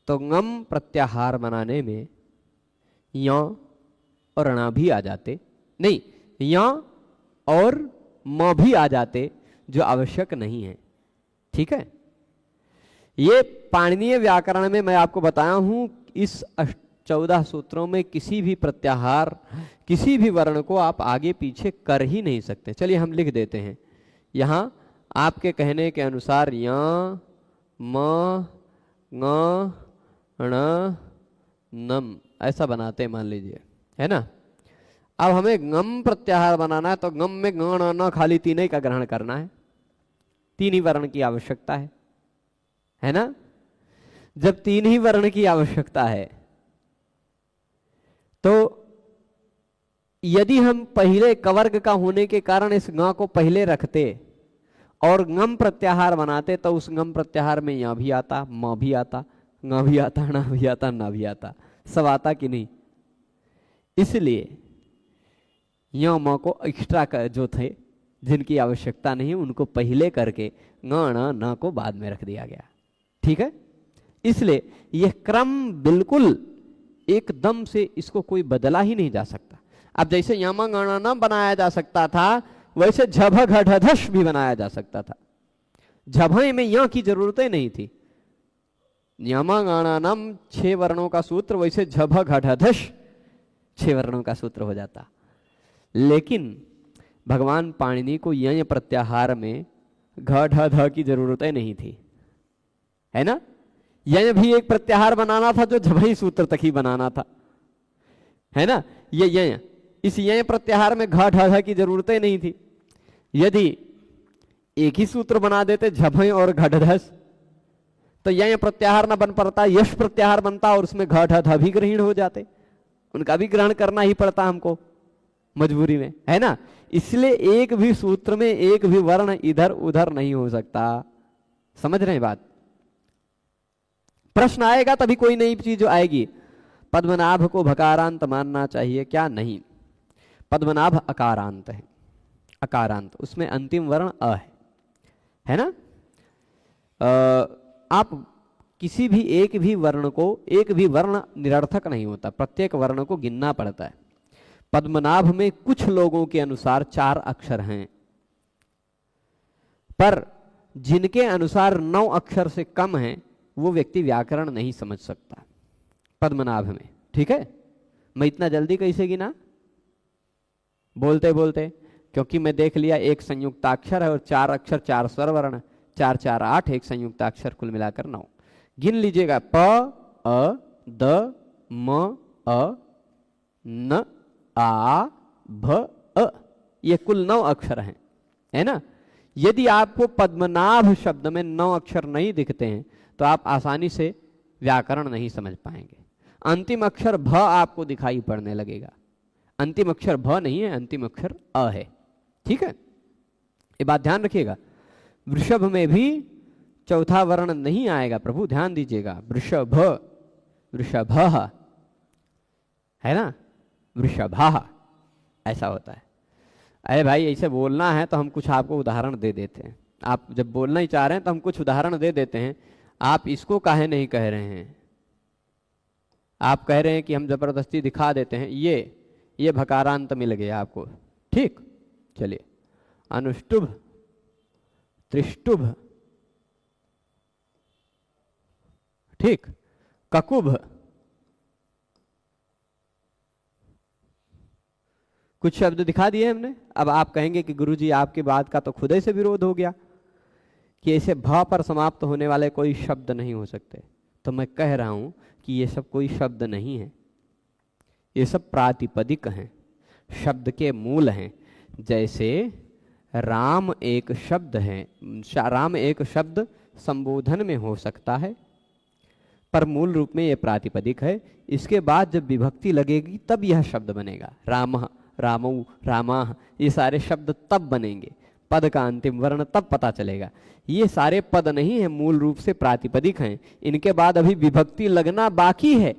तो ngम प्रत्याहार बनाने में य और ण भी आ जाते, नहीं य और म भी आ जाते, जो आवश्यक नहीं है। ठीक है, ये पाणिनीय व्याकरण में मैं आपको बताया हूं, इस 14 सूत्रों में किसी भी प्रत्याहार, किसी भी वर्ण को आप आगे पीछे कर ही नहीं सकते। चलिए हम लिख देते हैं यहां आपके कहने के अनुसार य म ङ ण नम ऐसा बनाते मान लीजिए, है ना? अब हमें गम प्रत्याहार बनाना है तो गम में ग ण न खाली तीन ही का ग्रहण करना है, तीन ही वर्ण की आवश्यकता है ना? जब तीन ही वर्ण की आवश्यकता है तो यदि हम पहले कवर्ग का होने के कारण इस ग को पहले रखते और गम प्रत्याहार बनाते तो उस गम प्रत्याहार में या भी आता, म भी आता, ङ भी आता, ण भी आता, न भी आता, सब आता कि नहीं? इसलिए य म को एक्स्ट्रा जो थे जिनकी आवश्यकता नहीं उनको पहले करके ङ ण न को बाद में रख दिया गया। ठीक है, इसलिए यह क्रम बिल्कुल एकदम से इसको कोई बदला ही नहीं जा सकता। अब जैसे यम गण न बनाया जा सकता था वैसे झभ घढ़ भी बनाया जा सकता था, झभय में य की जरूरत ही नहीं थी। यम गणनम 6 वर्णों का सूत्र, वैसे झभ घढ़ 6 वर्णों का सूत्र हो जाता। लेकिन भगवान पाणिनि को यय प्रत्याहार में घ ढ ध की जरूरत ही नहीं थी, है ना? यय भी एक प्रत्याहार बनाना था जो झभई सूत्र तक ही बनाना था, है ना? ये यय, इस यय प्रत्याहार में घ ढ ध की जरूरत ही नहीं थी। यदि एक ही सूत्र बना देते झभई और घढ़ तो यह प्रत्याहार ना बन पड़ता, यश प्रत्याहार बनता और उसमें घ ढ ध भी ग्रहण हो जाते, उनका भी ग्रहण करना ही पड़ता हमको मजबूरी में, है ना। इसलिए एक भी सूत्र में एक भी वर्ण इधर उधर नहीं हो सकता। समझ रहे हैं बात? प्रश्न आएगा तभी कोई नई चीज आएगी। पद्मनाभ को भकारांत मानना चाहिए क्या? नहीं, पद्मनाभ अकारांत है, अकारांत, उसमें अंतिम वर्ण अ है ना। आप किसी भी एक भी वर्ण को, एक भी वर्ण निरर्थक नहीं होता, प्रत्येक वर्ण को गिनना पड़ता है। पद्मनाभ में कुछ लोगों के अनुसार 4 अक्षर हैं, पर जिनके अनुसार 9 अक्षर से कम हैं वो व्यक्ति व्याकरण नहीं समझ सकता पद्मनाभ में। ठीक है, मैं इतना जल्दी कैसे गिना बोलते बोलते, क्योंकि मैं देख लिया एक संयुक्ताक्षर है और 4 अक्षर 4 स्वर वर्ण, 4 4 8, एक संयुक्ताक्षर, कुल मिलाकर 9। गिन लीजिएगा, प अ द म अ न आ भ अ, ये कुल 9 अक्षर हैं, है ना। यदि आपको पद्मनाभ शब्द में 9 अक्षर नहीं दिखते हैं तो आप आसानी से व्याकरण नहीं समझ पाएंगे। अंतिम अक्षर भ आपको दिखाई पड़ने लगेगा, अंतिम अक्षर भ नहीं है, अंतिम अक्षर अ है। ठीक है, ये बात ध्यान रखिएगा। वृषभ में भी चौथा वर्ण नहीं आएगा प्रभु, ध्यान दीजिएगा। वृषभ, वृषभ है ना, वृषभा ऐसा होता है। अरे भाई ऐसे बोलना है तो हम कुछ आपको उदाहरण दे देते हैं। आप जब बोलना ही चाह रहे हैं तो हम कुछ उदाहरण दे देते हैं। आप इसको काहे नहीं कह रहे हैं? आप कह रहे हैं कि हम जबरदस्ती दिखा देते हैं। ये भकारांत मिल गया आपको, ठीक। चलिए, अनुष्टुभ, त्रिष्टुभ, ठीक, ककुभ, कुछ शब्द दिखा दिए हमने। अब आप कहेंगे कि गुरुजी आपकी बात का तो खुद ही से विरोध हो गया कि ऐसे भ पर समाप्त होने वाले कोई शब्द नहीं हो सकते। तो मैं कह रहा हूं कि ये सब कोई शब्द नहीं है, ये सब प्रातिपदिक हैं, शब्द के मूल हैं। जैसे राम एक शब्द है, राम एक शब्द संबोधन में हो सकता है पर मूल रूप में ये प्रातिपदिक है। इसके बाद जब विभक्ति लगेगी तब यह शब्द बनेगा। रामः, रामौ, रामाः, ये सारे शब्द तब बनेंगे, पद का अंतिम वर्ण तब पता चलेगा। ये सारे पद नहीं है, मूल रूप से प्रातिपदिक हैं। इनके बाद अभी विभक्ति लगना बाकी है।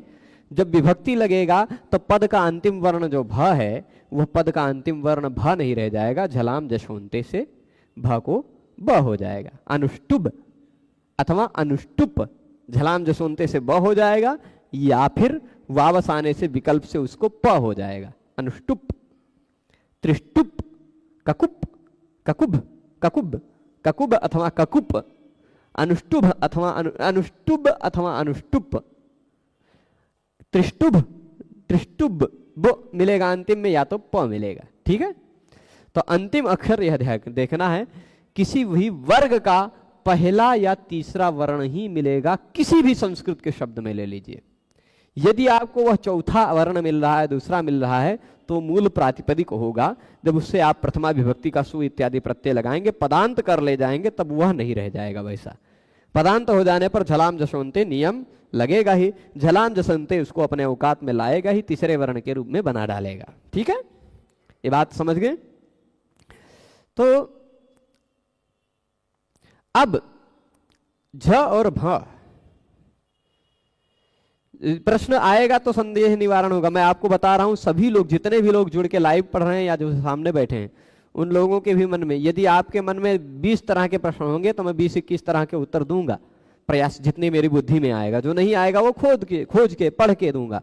जब विभक्ति लगेगा तो पद का अंतिम वर्ण जो भ है वह पद का अंतिम वर्ण भ नहीं रह जाएगा, झलाम जशोंते से भ को ब हो जाएगा। अनुष्टुभ अथवा अनुष्टुप, झलाम जशोंते से ब हो जाएगा, या फिर वावस आने से विकल्प से उसको प हो जाएगा, अनुष्टुप। त्रिष्टुप, ककुप, ककुभ, ककुब, ककुब अथवा ककुप, अनुष्टुभ अथवा अनुष्टुब अथवा अनुष्टुप, त्रिष्टुभ, त्रिष्टुब ब मिलेगा अंतिम में, या तो प मिलेगा। ठीक है, तो अंतिम अक्षर यह देखना है, किसी भी वर्ग का पहला या तीसरा वर्ण ही मिलेगा, किसी भी संस्कृत के शब्द में ले लीजिए। यदि आपको वह चौथा वर्ण मिल रहा है, दूसरा मिल रहा है, तो मूल प्रातिपदिक होगा। जब उससे आप प्रथमा विभक्ति का सु इत्यादि प्रत्यय लगाएंगे, पदांत कर ले जाएंगे, तब वह नहीं रह जाएगा वैसा। पदांत हो जाने पर झलाम जशोंते नियम लगेगा ही, झलाम जसंते उसको अपने औकात में लाएगा ही, तीसरे वर्ण के रूप में बना डालेगा। ठीक है, ये बात समझ गए। तो अब झ और भ प्रश्न आएगा तो संदेह निवारण होगा। मैं आपको बता रहा हूं, सभी लोग, जितने भी लोग जुड़ के लाइव पढ़ रहे हैं या जो सामने बैठे हैं, उन लोगों के भी मन में, यदि आपके मन में 20 तरह के प्रश्न होंगे तो मैं 20-21 तरह के उत्तर दूंगा, प्रयास जितनी मेरी बुद्धि में आएगा। जो नहीं आएगा वो खोज के पढ़ के दूंगा,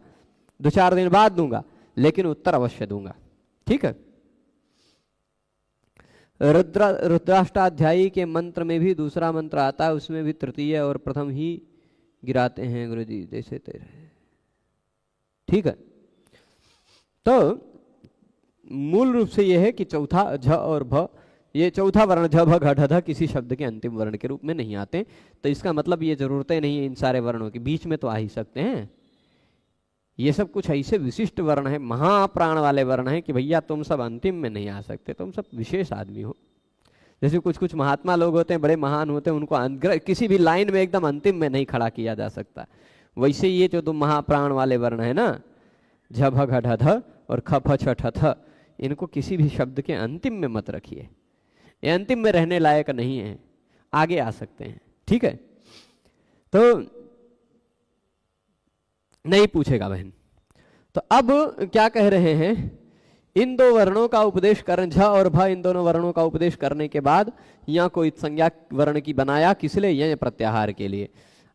2-4 दिन बाद दूंगा, लेकिन उत्तर अवश्य दूंगा। ठीक है, रुद्राष्टाध्यायी के मंत्र में भी दूसरा मंत्र आता है, उसमें भी तृतीय और प्रथम ही गिराते हैं गुरु जी, जैसे तेरे। ठीक है, तो मूल रूप से यह है कि चौथा झ और भ, ये चौथा वर्ण झ भ घ ढ ध किसी शब्द के अंतिम वर्ण के रूप में नहीं आते। तो इसका मतलब ये जरूरतें नहीं है इन सारे वर्णों के बीच में तो आ ही सकते हैं। ये सब कुछ ऐसे विशिष्ट वर्ण है, महाप्राण वाले वर्ण है कि भैया तुम सब अंतिम में नहीं आ सकते, तुम सब विशेष आदमी हो। जैसे कुछ कुछ महात्मा लोग होते हैं, बड़े महान होते हैं, उनको किसी भी लाइन में एकदम अंतिम में नहीं खड़ा किया जा सकता। वैसे ये जो दो महाप्राण वाले वर्ण है ना, झ भ घ ढ ध और ख फ छ ठ थ, इनको किसी भी शब्द के अंतिम में मत रखिए, ये अंतिम में रहने लायक नहीं है, आगे आ सकते हैं। ठीक है, तो नहीं पूछेगा बहन। तो अब क्या कह रहे हैं, इन दो वर्णों का उपदेश करें, झ और भ, इन दोनों वर्णों का उपदेश करने के बाद यहाँ को संज्ञा वर्ण की बनाया, किस लिए, यह प्रत्याहार के लिए।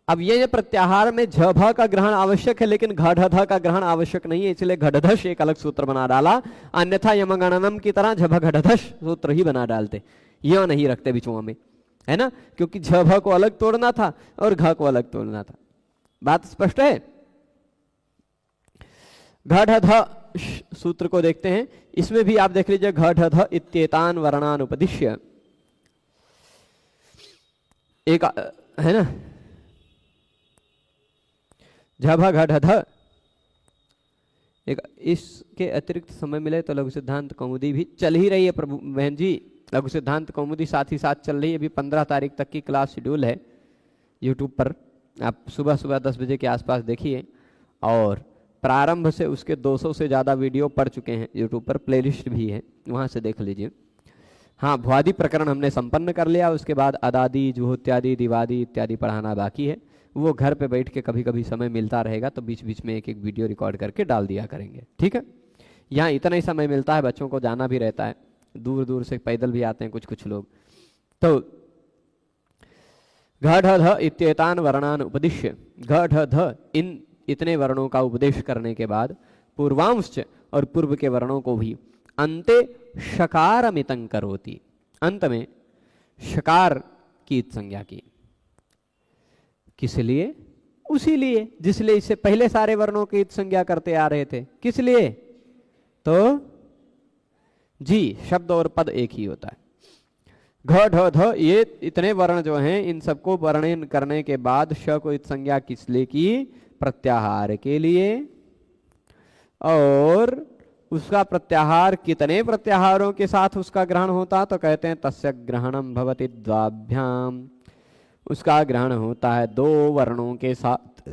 अब यह प्रत्याहार में झ भ का ग्रहण आवश्यक है, लेकिन घ ढ ध का ग्रहण आवश्यक नहीं है, इसलिए घटधश एक अलग सूत्र बना डाला। अन्यथा यमगणनम की तरह झ भ घटधश सूत्र ही बना डालते, यह नहीं रखते बिचुआ में, है ना, क्योंकि झ भ को अलग तोड़ना था और घ को अलग तोड़ना था। बात स्पष्ट है। घ ढ ध सूत्र को देखते हैं, इसमें भी आप देख लीजिए, घ ढ ध इत्येतान वर्णान उपदिश्य, एक है ना, झ भ घ ढ ध। एक इसके अतिरिक्त समय मिले तो लघु सिद्धांत कौमुदी भी चल ही रही है प्रभु बहन जी, लघु सिद्धांत कौमुदी साथ ही साथ चल रही है। अभी 15 तारीख तक की क्लास शेड्यूल है यूट्यूब पर, आप सुबह सुबह 10 बजे के आसपास देखिए। और प्रारंभ से उसके 200 से ज़्यादा वीडियो पढ़ चुके हैं यूट्यूब पर, प्लेलिस्ट भी है, वहाँ से देख लीजिए। हाँ, भ्वादि प्रकरण हमने संपन्न कर लिया, उसके बाद अदादि, जुहोत्यादि, दिवादि इत्यादि पढ़ाना बाकी है। वो घर पे बैठ के कभी कभी समय मिलता रहेगा तो बीच बीच में एक एक वीडियो रिकॉर्ड करके डाल दिया करेंगे। ठीक है, यहाँ इतना ही समय मिलता है, बच्चों को जाना भी रहता है, दूर दूर से पैदल भी आते हैं कुछ कुछ लोग। तो घ ढ ध इत्येतान वर्णान उपदिश्य, घ ढ ध इन इतने वर्णों का उपदेश करने के बाद पूर्वांश और पूर्व के वर्णों को भी अंते शकारमितं करोति, अंत में शकार की संज्ञा की। किस लिए? उसी लिए जिस लिए इससे पहले सारे वर्णों की संज्ञा करते आ रहे थे। किस लिए? तो जी, शब्द और पद एक ही होता है। घ ढ ध ये इतने वर्ण जो हैं, इन सबको वर्णन करने के बाद श को संज्ञा किस लिए की? प्रत्याहार के लिए। और उसका प्रत्याहार कितने प्रत्याहारों के साथ उसका ग्रहण होता, तो कहते हैं तस्य ग्रहणम भवति द्वाभ्याम, उसका ग्रहण होता है दो वर्णों के साथ।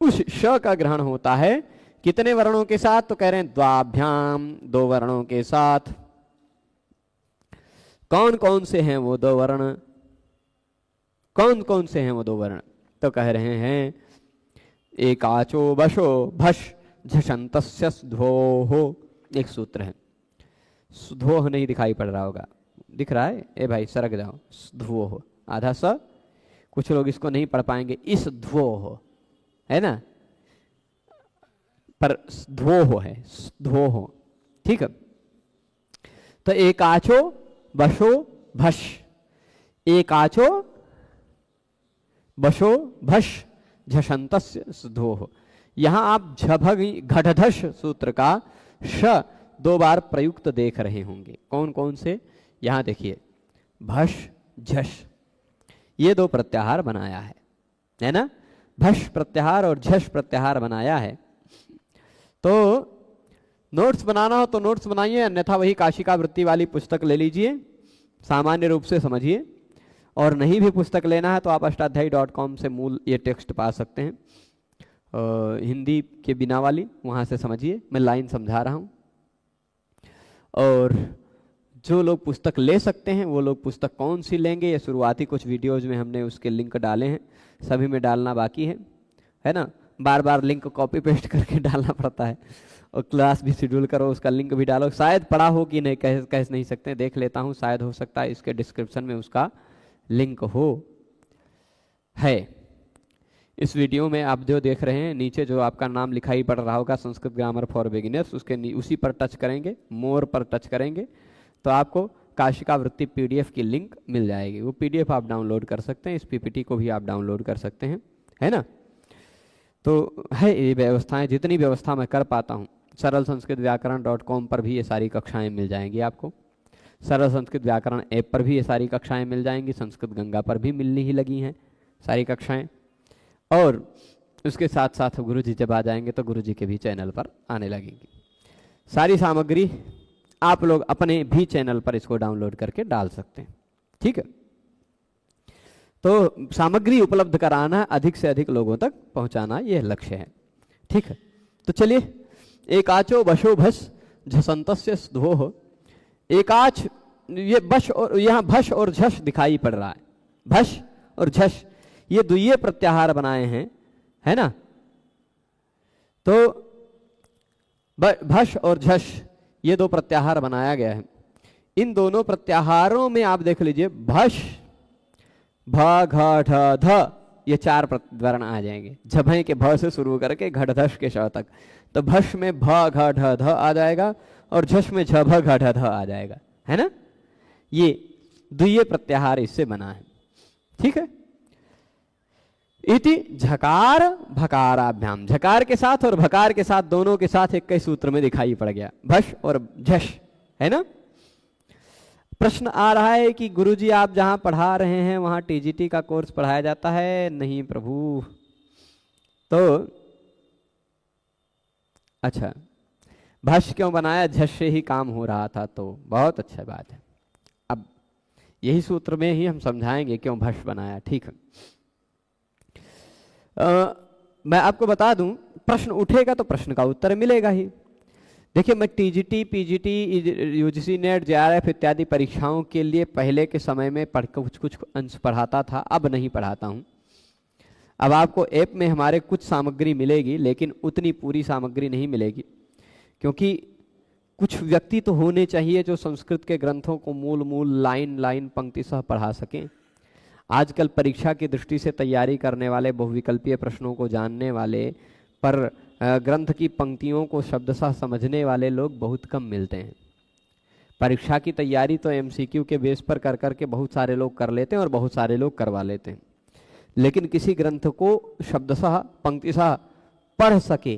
उस श का ग्रहण होता है कितने वर्णों के साथ, तो कह रहे हैं द्वाभ्याम, दो वर्णों के साथ। कौन कौन से हैं वो दो वर्ण? कौन कौन से हैं वो दो वर्ण? तो कह रहे हैं एकाचो बशो भश झषन्तस्य स्ध्वोः, एक सूत्र है। स्ध्वोः नहीं दिखाई पड़ रहा होगा, दिख रहा है? ए भाई सरक जाओ। स्ध्वोः आधा स, कुछ लोग इसको नहीं पढ़ पाएंगे, इस ध्वोः है ना, पर ध्वोः है, ध्वोः। ठीक है, तो एकाचो बशो भश, एकाचो बशो भश झषन्तस्य स्ध्वोः। यहां आप झभग घटधश सूत्र का श दो बार प्रयुक्त देख रहे होंगे। कौन कौन से? यहां देखिए, भश झश, ये दो प्रत्याहार बनाया है ना, भश प्रत्याहार और झश प्रत्याहार बनाया है। तो नोट्स बनाना हो तो नोट्स बनाइए, अन्यथा वही काशिका वृत्ति वाली पुस्तक ले लीजिए, सामान्य रूप से समझिए। और नहीं भी पुस्तक लेना है तो आप अष्टाध्यायी.com से मूल ये टेक्स्ट पा सकते हैं, हिंदी के बिना वाली, वहाँ से समझिए, मैं लाइन समझा रहा हूँ। और जो लोग पुस्तक ले सकते हैं वो लोग पुस्तक कौन सी लेंगे, ये शुरुआती कुछ वीडियोज़ में हमने उसके लिंक डाले हैं, सभी में डालना बाकी है ना। बार बार लिंक कॉपी पेस्ट करके डालना पड़ता है, और क्लास भी शेड्यूल करो, उसका लिंक भी डालो। शायद पढ़ा हो कि नहीं कह नहीं सकते, देख लेता हूँ, शायद हो सकता है इसके डिस्क्रिप्शन में उसका लिंक हो। है इस वीडियो में आप जो देख रहे हैं, नीचे जो आपका नाम लिखाई पड़ रहा होगा संस्कृत ग्रामर फॉर बिगिनर्स, उसके उसी पर टच करेंगे, मोर पर टच करेंगे तो आपको काशिका वृत्ति PDF की लिंक मिल जाएगी। वो PDF आप डाउनलोड कर सकते हैं, इस PPT को भी आप डाउनलोड कर सकते हैं, है ना। तो है ये व्यवस्थाएं, जितनी व्यवस्था मैं कर पाता हूँ। सरल संस्कृत व्याकरण.com पर भी ये सारी कक्षाएं मिल जाएंगी आपको, सरल संस्कृत व्याकरण ऐप पर भी ये सारी कक्षाएं मिल जाएंगी, संस्कृत गंगा पर भी मिलनी ही लगी हैं सारी कक्षाएं। और उसके साथ साथ गुरुजी जब आ जाएंगे तो गुरुजी के भी चैनल पर आने लगेंगी सारी सामग्री। आप लोग अपने भी चैनल पर इसको डाउनलोड करके डाल सकते हैं, ठीक है। तो सामग्री उपलब्ध कराना, अधिक से अधिक लोगों तक पहुंचाना, यह लक्ष्य है। ठीक है, तो चलिए, एकाचो बशो भस झसंतस्य स्धोः। एकाच, ये बश और यहाँ भश और झस दिखाई पड़ रहा है। भश और झस ये द्वितीय प्रत्याहार बनाए हैं, है ना। तो भश और झस ये दो प्रत्याहार बनाया गया है। इन दोनों प्रत्याहारों में आप देख लीजिए, भश, भ घ ढ ध, ये चार वर्ण आ जाएंगे। झभय के भ से शुरू करके घटधश के श तक। तो भश में भ घ ढ ध आ जाएगा और झस में झ भ घ ढ ध आ जाएगा, है ना। ये द्वितीय प्रत्याहार इससे बना है। ठीक है। इति झकार भकाराभ्याम, झकार के साथ और भकार के साथ, दोनों के साथ एक ही सूत्र में दिखाई पड़ गया, भश और झश, है ना। प्रश्न आ रहा है कि गुरुजी आप जहां पढ़ा रहे हैं वहां टीजीटी का कोर्स पढ़ाया जाता है? नहीं प्रभु। तो अच्छा, भश क्यों बनाया? झश से ही काम हो रहा था, तो बहुत अच्छा बात है। अब यही सूत्र में ही हम समझाएंगे क्यों भश बनाया। ठीक है। मैं आपको बता दूं, प्रश्न उठेगा तो प्रश्न का उत्तर मिलेगा ही। देखिए, मैं TGT, PGT, UGC net, JRF इत्यादि परीक्षाओं के लिए पहले के समय में कुछ अंश पढ़ाता था, अब नहीं पढ़ाता हूं। अब आपको ऐप में हमारे कुछ सामग्री मिलेगी, लेकिन उतनी पूरी सामग्री नहीं मिलेगी, क्योंकि कुछ व्यक्ति तो होने चाहिए जो संस्कृत के ग्रंथों को मूल मूल, लाइन लाइन, पंक्ति सह पढ़ा सकें। आजकल परीक्षा की दृष्टि से तैयारी करने वाले, बहुविकल्पीय प्रश्नों को जानने वाले, पर ग्रंथ की पंक्तियों को शब्दशः समझने वाले लोग बहुत कम मिलते हैं। परीक्षा की तैयारी तो एमसीक्यू के बेस पर कर करके बहुत सारे लोग कर लेते हैं और बहुत सारे लोग करवा लेते हैं, लेकिन किसी ग्रंथ को शब्दशः, पंक्तिशः पढ़ सके,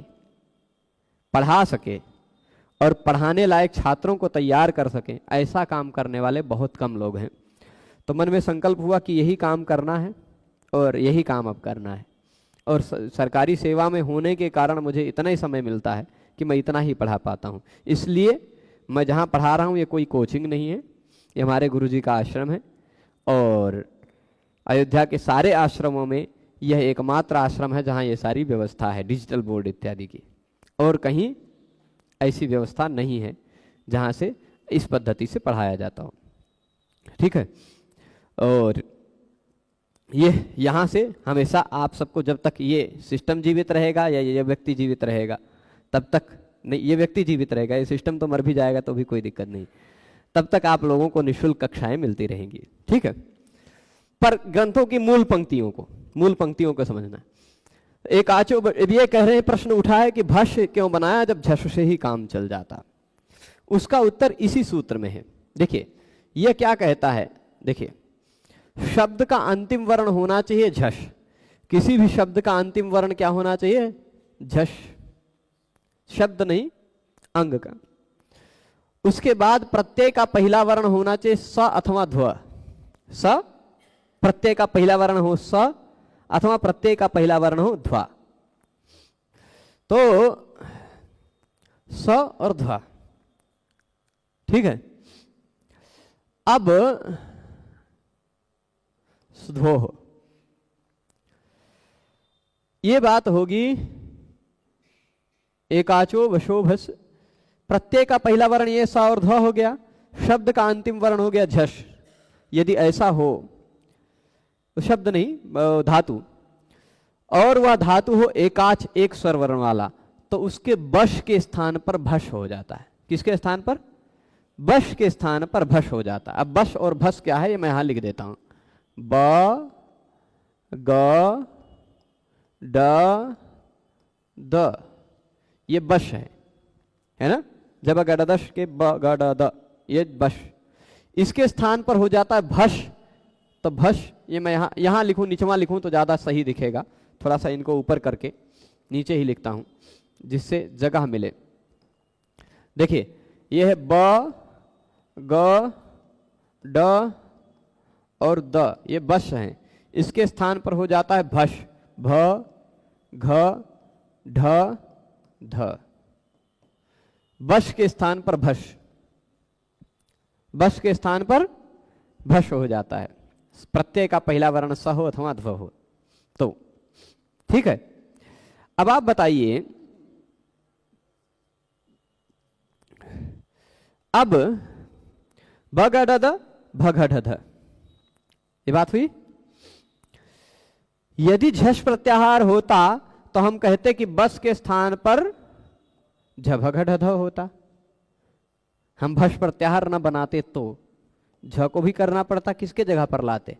पढ़ा सके और पढ़ाने लायक छात्रों को तैयार कर सके, ऐसा काम करने वाले बहुत कम लोग हैं। तो मन में संकल्प हुआ कि यही काम करना है और यही काम अब करना है। और सरकारी सेवा में होने के कारण मुझे इतना ही समय मिलता है कि मैं इतना ही पढ़ा पाता हूँ। इसलिए मैं जहाँ पढ़ा रहा हूँ ये कोई कोचिंग नहीं है, ये हमारे गुरुजी का आश्रम है और अयोध्या के सारे आश्रमों में यह एकमात्र आश्रम है जहाँ ये सारी व्यवस्था है, डिजिटल बोर्ड इत्यादि की। और कहीं ऐसी व्यवस्था नहीं है जहाँ से इस पद्धति से पढ़ाया जाता हो। ठीक है। और ये यहाँ से हमेशा आप सबको, जब तक ये सिस्टम जीवित रहेगा या ये व्यक्ति जीवित रहेगा तब तक नहीं, ये व्यक्ति जीवित रहेगा, ये सिस्टम तो मर भी जाएगा तो भी कोई दिक्कत नहीं, तब तक आप लोगों को निःशुल्क कक्षाएं मिलती रहेंगी। ठीक है। पर ग्रंथों की मूल पंक्तियों को समझना। एक आचो ये कह रहे हैं, प्रश्न उठा है कि भाष्य क्यों बनाया जब झश से ही काम चल जाता। उसका उत्तर इसी सूत्र में है। देखिए यह क्या कहता है, देखिए शब्द का अंतिम वर्ण होना चाहिए झश। किसी भी शब्द का अंतिम वर्ण क्या होना चाहिए? झश। शब्द नहीं, अंग का। उसके बाद प्रत्यय का पहला वर्ण होना चाहिए स अथवा ध्व। स, प्रत्यय का पहला वर्ण हो स अथवा प्रत्यय का पहला वर्ण हो ध्वा। तो स और ध्वा। ठीक है। अब सुधो हो, ये बात होगी एकाचो वशोभस। प्रत्यय का पहला वर्ण ये स और ध हो गया, शब्द का अंतिम वर्ण हो गया झश। यदि ऐसा हो तो शब्द नहीं धातु, और वह धातु हो एकाच, एक स्वर वर्ण वाला, तो उसके बश के स्थान पर भश हो जाता है। किसके स्थान पर? बश के स्थान पर भश हो जाता है। अब बश और भस क्या है ये मैं यहां लिख देता हूं। ब ग ड द, ये बश है ना। जब गडदश के ब ग ड द, ये बश। इसके स्थान पर हो जाता है भश। तो भश ये मैं यहां लिखूं, नीचवा लिखूं तो ज्यादा सही दिखेगा। थोड़ा सा इनको ऊपर करके नीचे ही लिखता हूं जिससे जगह मिले। देखिए ये है ब ग ड और द, ये बश हैं। इसके स्थान पर हो जाता है भश। भ घ ढ ध, बश के स्थान पर भश। बश के स्थान पर भस हो जाता है। प्रत्यय का पहला वर्ण स हो अथवा ध्व हो तो। ठीक है, अब आप बताइए, अब बगडद भगडध, ये बात हुई। यदि झष प्रत्याहार होता तो हम कहते कि बस के स्थान पर झभगढध होता। हम भष प्रत्याहार न बनाते तो झ को भी करना पड़ता, किसके जगह पर लाते,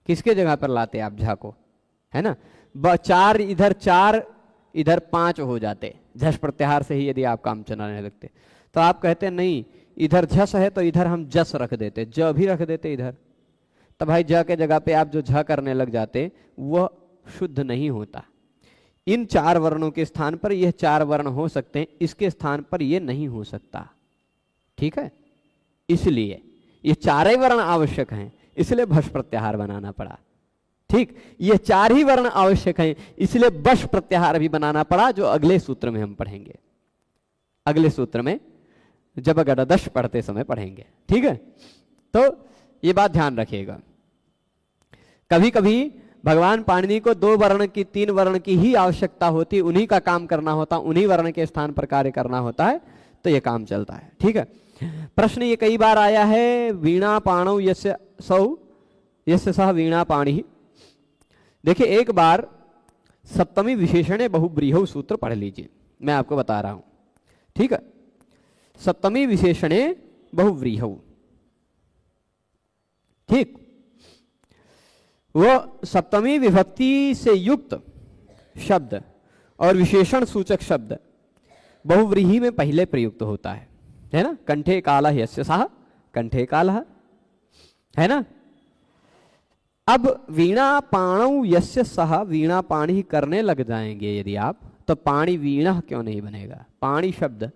किसके जगह पर लाते आप झ को, है ना। चार इधर 5 हो जाते झष प्रत्याहार से ही यदि आप काम चलाने लगते। तो आप कहते नहीं, इधर झस है तो इधर हम जस रख देते, ज भी रख देते इधर। तो भाई ज के जगह पे आप जो झ करने लग जाते वह शुद्ध नहीं होता। इन 4 वर्णों के स्थान पर यह 4 वर्ण हो सकते हैं, इसके स्थान पर यह नहीं हो सकता। ठीक है, इसलिए ये 4 वर्ण आवश्यक हैं, इसलिए भष प्रत्याहार बनाना पड़ा। ठीक, ये 4 ही वर्ण आवश्यक हैं, इसलिए बश प्रत्याहार भी बनाना पड़ा, जो अगले सूत्र में हम पढ़ेंगे, अगले सूत्र में जब गडदश पढ़ते समय पढ़ेंगे। ठीक है, तो ये बात ध्यान रखिएगा। कभी कभी भगवान पाणिनि को 2 वर्ण की 3 वर्ण की ही आवश्यकता होती, उन्हीं का काम करना होता, उन्हीं वर्ण के स्थान पर कार्य करना होता है, तो ये काम चलता है। ठीक है, प्रश्न ये कई बार आया है, वीणा पाणौ यस्य सौ यस्य सह वीणा पाणि। देखिए, एक बार सप्तमी विशेषणे बहुव्रीहौ सूत्र पढ़ लीजिए, मैं आपको बता रहा हूं। ठीक है, सप्तमी विशेषणे बहुव्रीहौ। ठीक, वो सप्तमी विभक्ति से युक्त शब्द और विशेषण सूचक शब्द बहुव्रीहि में पहले प्रयुक्त होता है ना। कंठे कालः यस्य सः कंठे कालः, है ना। अब वीणा पाणौ यस्य सः वीणा पाणि करने लग जाएंगे यदि आप, तो पाणि वीणा क्यों नहीं बनेगा। पाणि शब्द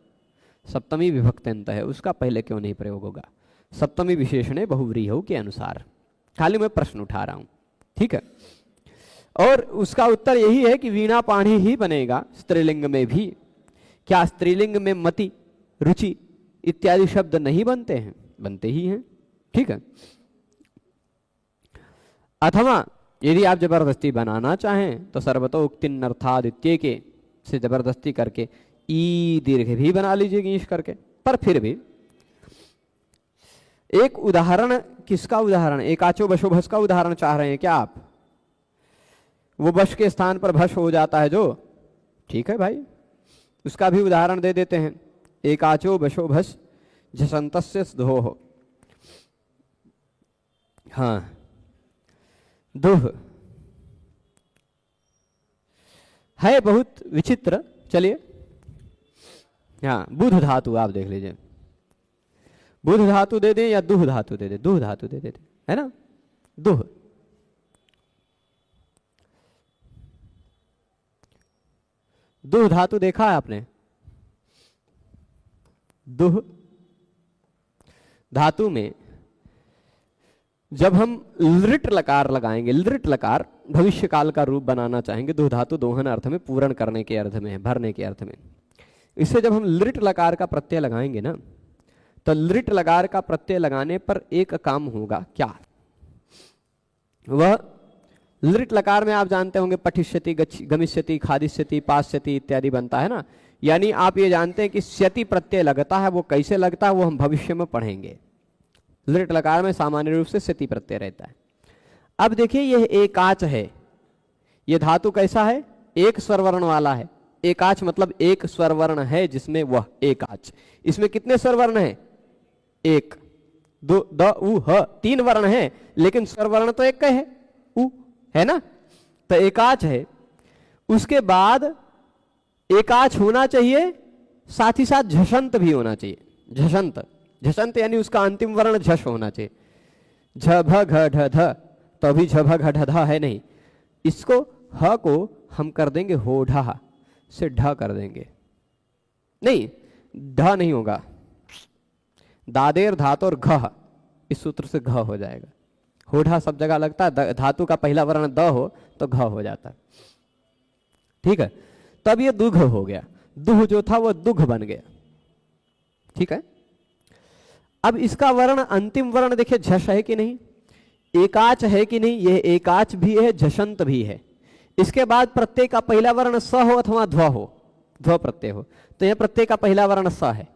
सप्तमी विभक्त्यंत है, उसका पहले क्यों नहीं प्रयोग होगा। सप्तमी विशेषणे बहुव्रीहौ के अनुसार, खाली मैं प्रश्न उठा रहा हूं। ठीक है, और उसका उत्तर यही है कि वीणा पाणि ही बनेगा स्त्रीलिंग में भी। क्या स्त्रीलिंग में मति, रुचि इत्यादि शब्द नहीं बनते हैं? बनते ही हैं। ठीक है, अथवा यदि आप जबरदस्ती बनाना चाहें तो सर्वतोक्तिन्नर्थादित्य के से जबरदस्ती करके ई दीर्घ भी बना लीजिए गीश करके। पर फिर भी एक उदाहरण, किसका उदाहरण, एकाचो बशो भस का उदाहरण चाह रहे हैं क्या आप? वो बश के स्थान पर भस हो जाता है जो, ठीक है भाई, उसका भी उदाहरण दे देते हैं। एकाचो बशो भस झसंतस्य धोह, हाँ दुह है, बहुत विचित्र। चलिए, हाँ बुध धातु आप देख लीजिए, बुध धातु दे दें या दुह धातु दे दें, दुह धातु दे देते, है ना। दुह, दुह धातु देखा है आपने? दुह धातु में जब हम लृट लकार लगाएंगे, लृट लकार भविष्य काल का रूप बनाना चाहेंगे, दुह धातु दोहन अर्थ में, पूर्ण करने के अर्थ में, भरने के अर्थ में। इससे जब हम लृट लकार का प्रत्यय लगाएंगे ना, तो लृट लकार का प्रत्यय लगाने पर एक काम होगा, क्या? वह लृट लकार में आप जानते होंगे पठिष्यति, गमिष्यति, खादिष्यति, पास्यति इत्यादि बनता है ना। यानी आप ये जानते हैं कि स्यति प्रत्यय लगता है, वो कैसे लगता है वो हम भविष्य में पढ़ेंगे। लृट लकार में सामान्य रूप से स्यति प्रत्यय रहता है। अब देखिए, यह एकाच है, यह धातु कैसा है? एक स्वरवर्ण वाला है। एकाच मतलब एक स्वरवर्ण है जिसमें वह एकाच। इसमें कितने स्वरवर्ण हैं? एक, दो, द, उ, ह, 3 वर्ण है, लेकिन स्वरवर्ण तो एक है, उ, है ना। तो एकाच है। उसके बाद एकाच होना चाहिए, साथ ही साथ झषंत भी होना चाहिए। झषंत, झषंत यानी उसका अंतिम वर्ण झष होना चाहिए। झ भ घ ढ ध, तो अभी झ भ घ ढ ध है नहीं, इसको ह को हम कर देंगे होढ़ा से ढ कर देंगे। नहीं, ढ नहीं होगा, दादेर धातु और घ, इस सूत्र से घ हो जाएगा। होढ़ा सब जगह लगता है, धातु का पहला वर्ण द हो तो घ हो जाता है। ठीक है, तब ये दुघ हो गया। दुह जो था वो दुघ बन गया। ठीक है, अब इसका वर्ण, अंतिम वर्ण देखिए झष है कि नहीं, एकाच है कि नहीं, यह एकाच भी है, झषंत भी है। इसके बाद प्रत्यय का पहला वर्ण स हो अथवा ध्व हो, ध्व प्रत्यय हो, तो यह प्रत्यय का पहला वर्ण स है।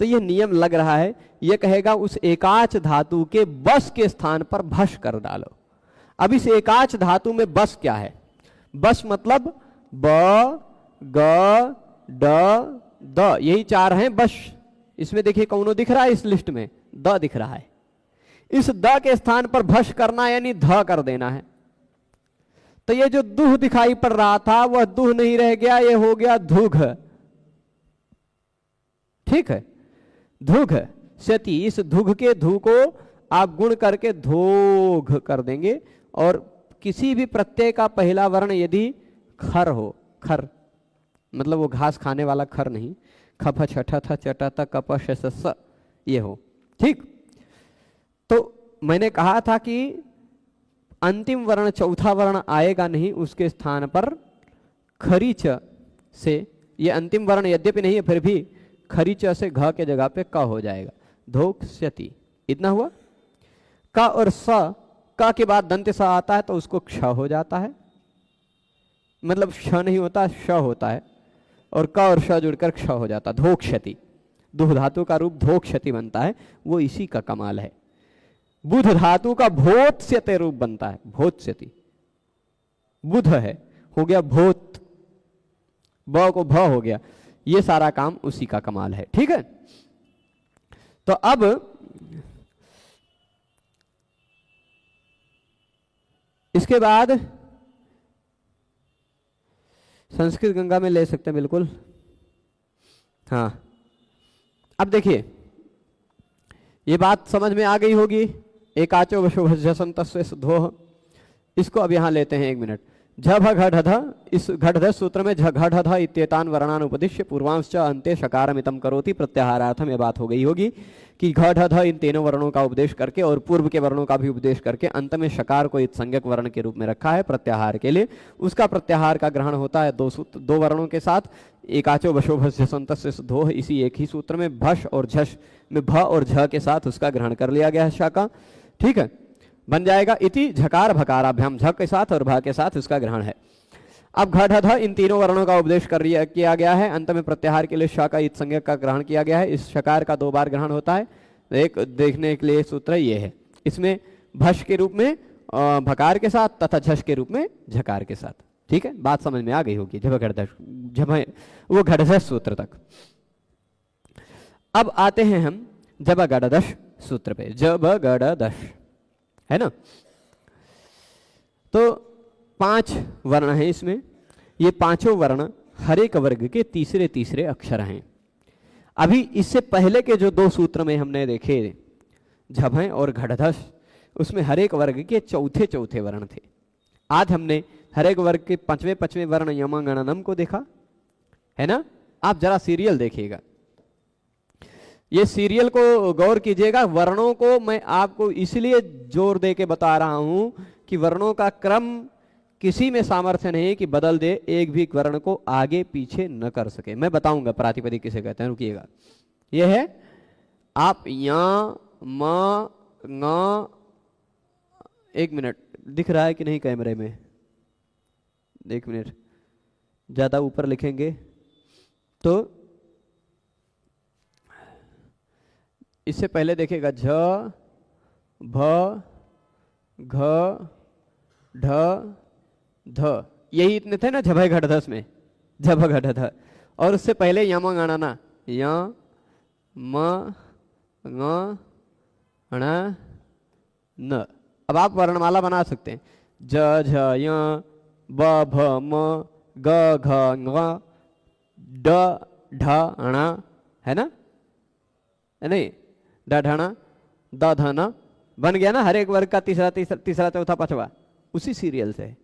तो यह नियम लग रहा है, यह कहेगा उस एकाच धातु के बस के स्थान पर भष कर डालो। अब इस एकाच धातु में बस क्या है? बस मतलब ब ग ड द, यही चार हैं बस। इसमें देखिए कौनो दिख रहा है इस लिस्ट में? द दिख रहा है। इस द के स्थान पर भष करना यानी ध कर देना है। तो ये जो दुह दिखाई पड़ रहा था वह दुह नहीं रह गया, ये हो गया धुघ। ठीक है, धुघ क्षति। इस धुघ के धु को आप गुण करके धोघ कर देंगे। और किसी भी प्रत्यय का पहला वर्ण यदि खर हो, खर मतलब वो घास खाने वाला खर नहीं, खफ छठ थ चट त कप श स ये हो, ठीक। तो मैंने कहा था कि अंतिम वर्ण चौथा वर्ण आएगा नहीं, उसके स्थान पर खरीच से, ये अंतिम वर्ण यद्यपि नहीं है फिर भी खरीच से घ के जगह पे क हो जाएगा, धोक्ष्यति। इतना हुआ। क और स, क के बाद दंत स आता है तो उसको क्ष हो जाता है, मतलब श नहीं होता श होता है, और क और श जुड़कर क्ष हो जाता, धोक्ष्यति। दुह धातु का रूप धोक्ष्यति बनता है, वो इसी का कमाल है। बुध धातु का भोत्स्यते रूप बनता है, भोत्स्यति। बुध है, हो गया भोत, ब को भ हो गया। ये सारा काम उसी का कमाल है, ठीक है। तो अब इसके बाद संस्कृत गंगा में ले सकते हैं बिल्कुल। हाँ, अब देखिए ये बात समझ में आ गई होगी। एकाचो वशोभजसंतस्व धोह, इसको अब यहां लेते हैं 1 मिनट। झ भ घ ढ ध, इस घ सूत्र में झ घ ढ ध इत्येतान वर्णान उपदिश्य पूर्वांश अंते शकारमितम करोति प्रत्याहारार्थम। यह बात हो गई होगी कि घ ढ ध इन तीनों वर्णों का उपदेश करके और पूर्व के वर्णों का भी उपदेश करके अंत में शकार को संज्ञक वर्ण के रूप में रखा है प्रत्याहार के लिए। उसका प्रत्याहार का ग्रहण होता है दो वर्णों के साथ, एकाचो वशोभजसंतस्व धोह, इसी एक ही सूत्र में भष और झष में भ और झ के साथ उसका ग्रहण कर लिया गया है शाखा, ठीक है। बन जाएगा इति झकार भकाराभ्याम, झ के साथ और भ के साथ उसका ग्रहण है। अब घ ढ ध इन तीनों वर्णों का उपदेश किया गया है, अंत में प्रत्याहार के लिए श का इत संज्ञक का ग्रहण किया गया है। इस शकार का 2 बार ग्रहण होता है, एक देखने के लिए सूत्र ये है। इसमें भष के रूप में भकार के साथ तथा झष के रूप में झकार के साथ, ठीक है। बात समझ में आ गई होगी वो घटधश सूत्र तक। अब आते हैं हम जब गणदश सूत्र पे, जब गणदश है ना। तो 5 वर्ण हैं इसमें, ये पांचों वर्ण हर एक वर्ग के तीसरे अक्षर हैं। अभी इससे पहले के जो 2 सूत्र में हमने देखे झभय और घटधश, उसमें हर एक वर्ग के चौथे वर्ण थे। आज हमने हर एक वर्ग के 5वें वर्ण यमगणनम को देखा है ना। आप जरा सीरियल देखिएगा, ये सीरियल को गौर कीजिएगा। वर्णों को मैं आपको इसलिए जोर दे के बता रहा हूं कि वर्णों का क्रम किसी में सामर्थ्य नहीं कि बदल दे, एक भी वर्ण को आगे पीछे न कर सके। मैं बताऊंगा प्रातिपदिक किसे कहते हैं, रुकिएगा। यह है आप या म न, 1 मिनट, दिख रहा है कि नहीं कैमरे में? 1 मिनट, ज्यादा ऊपर लिखेंगे तो इससे पहले देखिएगा झ भ घ ढ ध, यही इतने थे ना झभय घटधस में, झभ घट ध। और उससे पहले यम गणना, य म ङ ण न। अब आप वर्णमाला बना सकते हैं, ज झ य ब भ म ग घ ङ ड ढ ण, है ना, नहीं ड ढ ण द ध न। बन गया ना हर एक वर्ग का तीसरा चौथा पांचवा, उसी सीरियल से।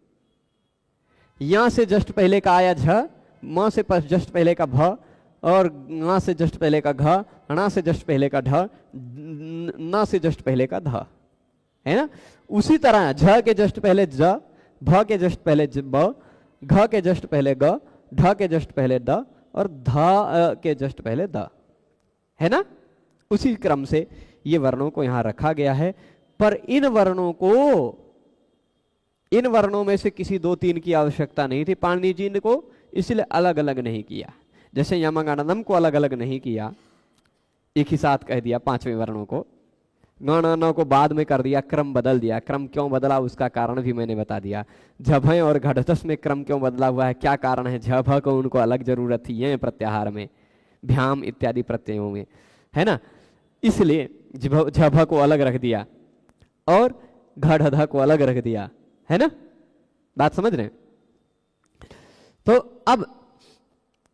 यहां से जस्ट पहले का आया झ, म से जस्ट पहले का भ, और ङ से जस्ट पहले का घ, ण से जस्ट पहले का ढ, न से जस्ट पहले का ध, है ना। उसी तरह झ के जस्ट पहले ज, भ के जस्ट पहले ब, घ के जस्ट पहले ग, ढ के जस्ट पहले द, और ध के जस्ट पहले द, है ना। उसी क्रम से ये वर्णों को यहाँ रखा गया है, पर इन वर्णों में से किसी 2-3 की आवश्यकता नहीं थी। पाणिनि जी ने को इसलिए अलग अलग नहीं किया, जैसे यमगणनम को अलग अलग नहीं किया, एक ही साथ कह दिया 5वें वर्णों को, गणना को बाद में कर दिया, क्रम बदल दिया। क्रम क्यों बदला उसका कारण भी मैंने बता दिया। झभय और घटधस में क्रम क्यों बदला हुआ है, क्या कारण है। झभ को उनको अलग जरूरत थी ये प्रत्याहार में, भ्याम इत्यादि प्रत्ययों में, है ना, इसलिए झभ को अलग रख दिया और घटध को अलग रख दिया, है ना, बात समझ रहे हैं। तो अब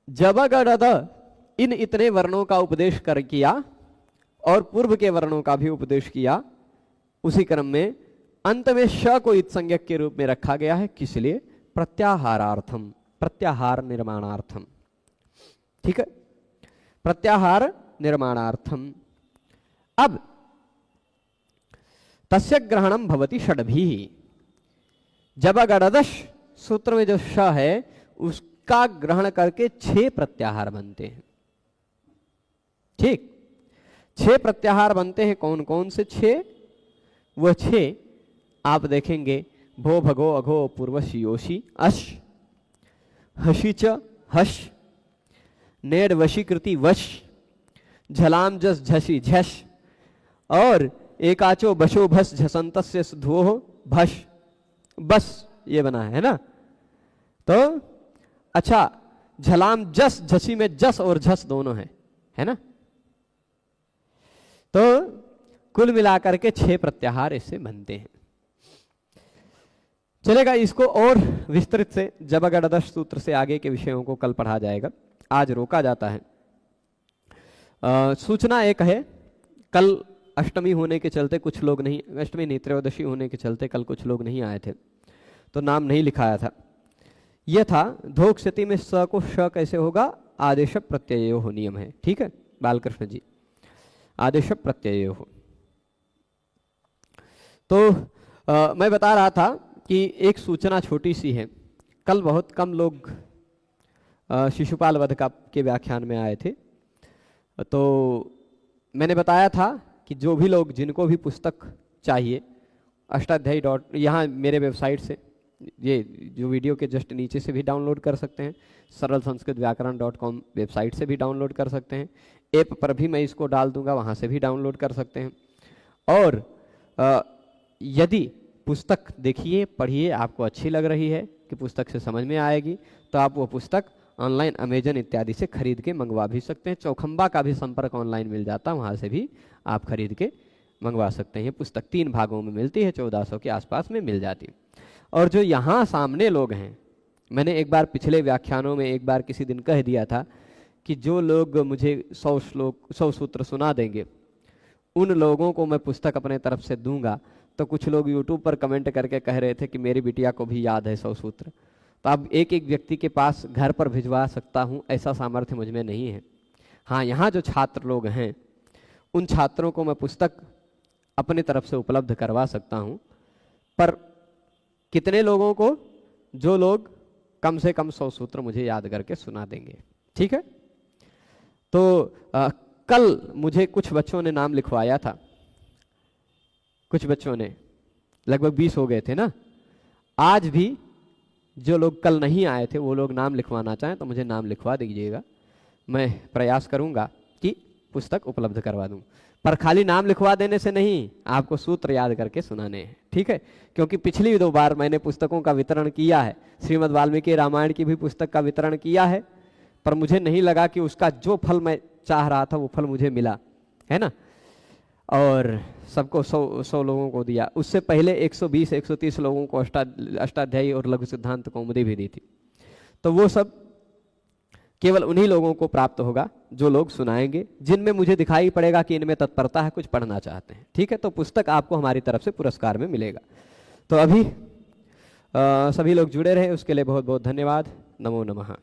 जब घटध इन इतने वर्णों का उपदेश कर किया और पूर्व के वर्णों का भी उपदेश किया, उसी क्रम में अंत में श को इत्संज्ञक के रूप में रखा गया है। किस लिए, प्रत्याहारार्थम, प्रत्याहार निर्माणार्थम, ठीक है, प्रत्याहार निर्माणार्थम। अब तस्य ग्रहणम भवति षड्भिः, जब गणदश सूत्र में जो श है उसका ग्रहण करके 6 प्रत्याहार बनते हैं। ठीक, 6 प्रत्याहार बनते हैं। कौन कौन से 6? वह 6 आप देखेंगे, भो भगो अघो पूर्वश योशी अश, हशी च हश, नेड वशीकृति वश, झलाम जस झसी झश, और एकाचो बशो भस झसंतस्य धुओ भश, बस ये बना है ना। तो अच्छा, झलाम जस झसी में जस और झस दोनों है ना। तो कुल मिलाकर के 6 प्रत्याहार इससे बनते हैं। चलेगा, इसको और विस्तृत से जबगणदश सूत्र से आगे के विषयों को कल पढ़ा जाएगा, आज रोका जाता है। सूचना एक है, कल अष्टमी होने के चलते कुछ लोग नहीं, अष्टमी नहीं त्रयोदशी होने के चलते कल कुछ लोग नहीं आए थे, तो नाम नहीं लिखाया था। यह था धोक स्थिति में स को श कैसे होगा, आदेश प्रत्यय हो नियम है, ठीक है बालकृष्ण जी, आदेश प्रत्यय हो। तो मैं बता रहा था कि एक सूचना छोटी सी है, कल बहुत कम लोग शिशुपाल वध के व्याख्यान में आए थे, तो मैंने बताया था कि जो भी लोग, जिनको भी पुस्तक चाहिए, अष्टाध्यायी यहाँ मेरे वेबसाइट से, ये जो वीडियो के जस्ट नीचे से भी डाउनलोड कर सकते हैं, सरल संस्कृत व्याकरण.com वेबसाइट से भी डाउनलोड कर सकते हैं, ऐप पर भी मैं इसको डाल दूंगा, वहाँ से भी डाउनलोड कर सकते हैं। और यदि पुस्तक देखिए, पढ़िए, आपको अच्छी लग रही है कि पुस्तक से समझ में आएगी, तो आप वो पुस्तक ऑनलाइन अमेजन इत्यादि से खरीद के मंगवा भी सकते हैं। चौखंबा का भी संपर्क ऑनलाइन मिल जाता है, वहाँ से भी आप खरीद के मंगवा सकते हैं। पुस्तक 3 भागों में मिलती है, 1400 के आसपास में मिल जाती है। और जो यहाँ सामने लोग हैं, मैंने एक बार पिछले व्याख्यानों में एक बार किसी दिन कह दिया था कि जो लोग मुझे 100 सूत्र सुना देंगे, उन लोगों को मैं पुस्तक अपने तरफ से दूंगा। तो कुछ लोग यूट्यूब पर कमेंट करके कह रहे थे कि मेरी बिटिया को भी याद है 100 सूत्र, तो अब एक एक व्यक्ति के पास घर पर भिजवा सकता हूँ, ऐसा सामर्थ्य मुझ में नहीं है। हाँ, यहाँ जो छात्र लोग हैं, उन छात्रों को मैं पुस्तक अपनी तरफ से उपलब्ध करवा सकता हूँ, पर कितने लोगों को, जो लोग कम से कम 100 सूत्र मुझे याद करके सुना देंगे, ठीक है। तो कल मुझे कुछ बच्चों ने नाम लिखवाया था, कुछ बच्चों ने, लगभग 20 हो गए थे ना। आज भी जो लोग कल नहीं आए थे वो लोग नाम लिखवाना चाहें तो मुझे नाम लिखवा दीजिएगा, मैं प्रयास करूंगा कि पुस्तक उपलब्ध करवा दूं। पर खाली नाम लिखवा देने से नहीं, आपको सूत्र याद करके सुनाने हैं, ठीक है। क्योंकि पिछली 2 बार मैंने पुस्तकों का वितरण किया है, श्रीमद् वाल्मीकि रामायण की भी पुस्तक का वितरण किया है, पर मुझे नहीं लगा कि उसका जो फल मैं चाह रहा था वो फल मुझे मिला, है ना। और सबको 100 लोगों को दिया। उससे पहले 120-130 लोगों को अष्टाध्यायी और लघु सिद्धांत कौमुदी भी दी थी। तो वो सब केवल उन्हीं लोगों को प्राप्त होगा जो लोग सुनाएंगे, जिनमें मुझे दिखाई पड़ेगा कि इनमें तत्परता है, कुछ पढ़ना चाहते हैं, ठीक है। तो पुस्तक आपको हमारी तरफ से पुरस्कार में मिलेगा। तो अभी सभी लोग जुड़े रहे, उसके लिए बहुत बहुत धन्यवाद। नमो नमः।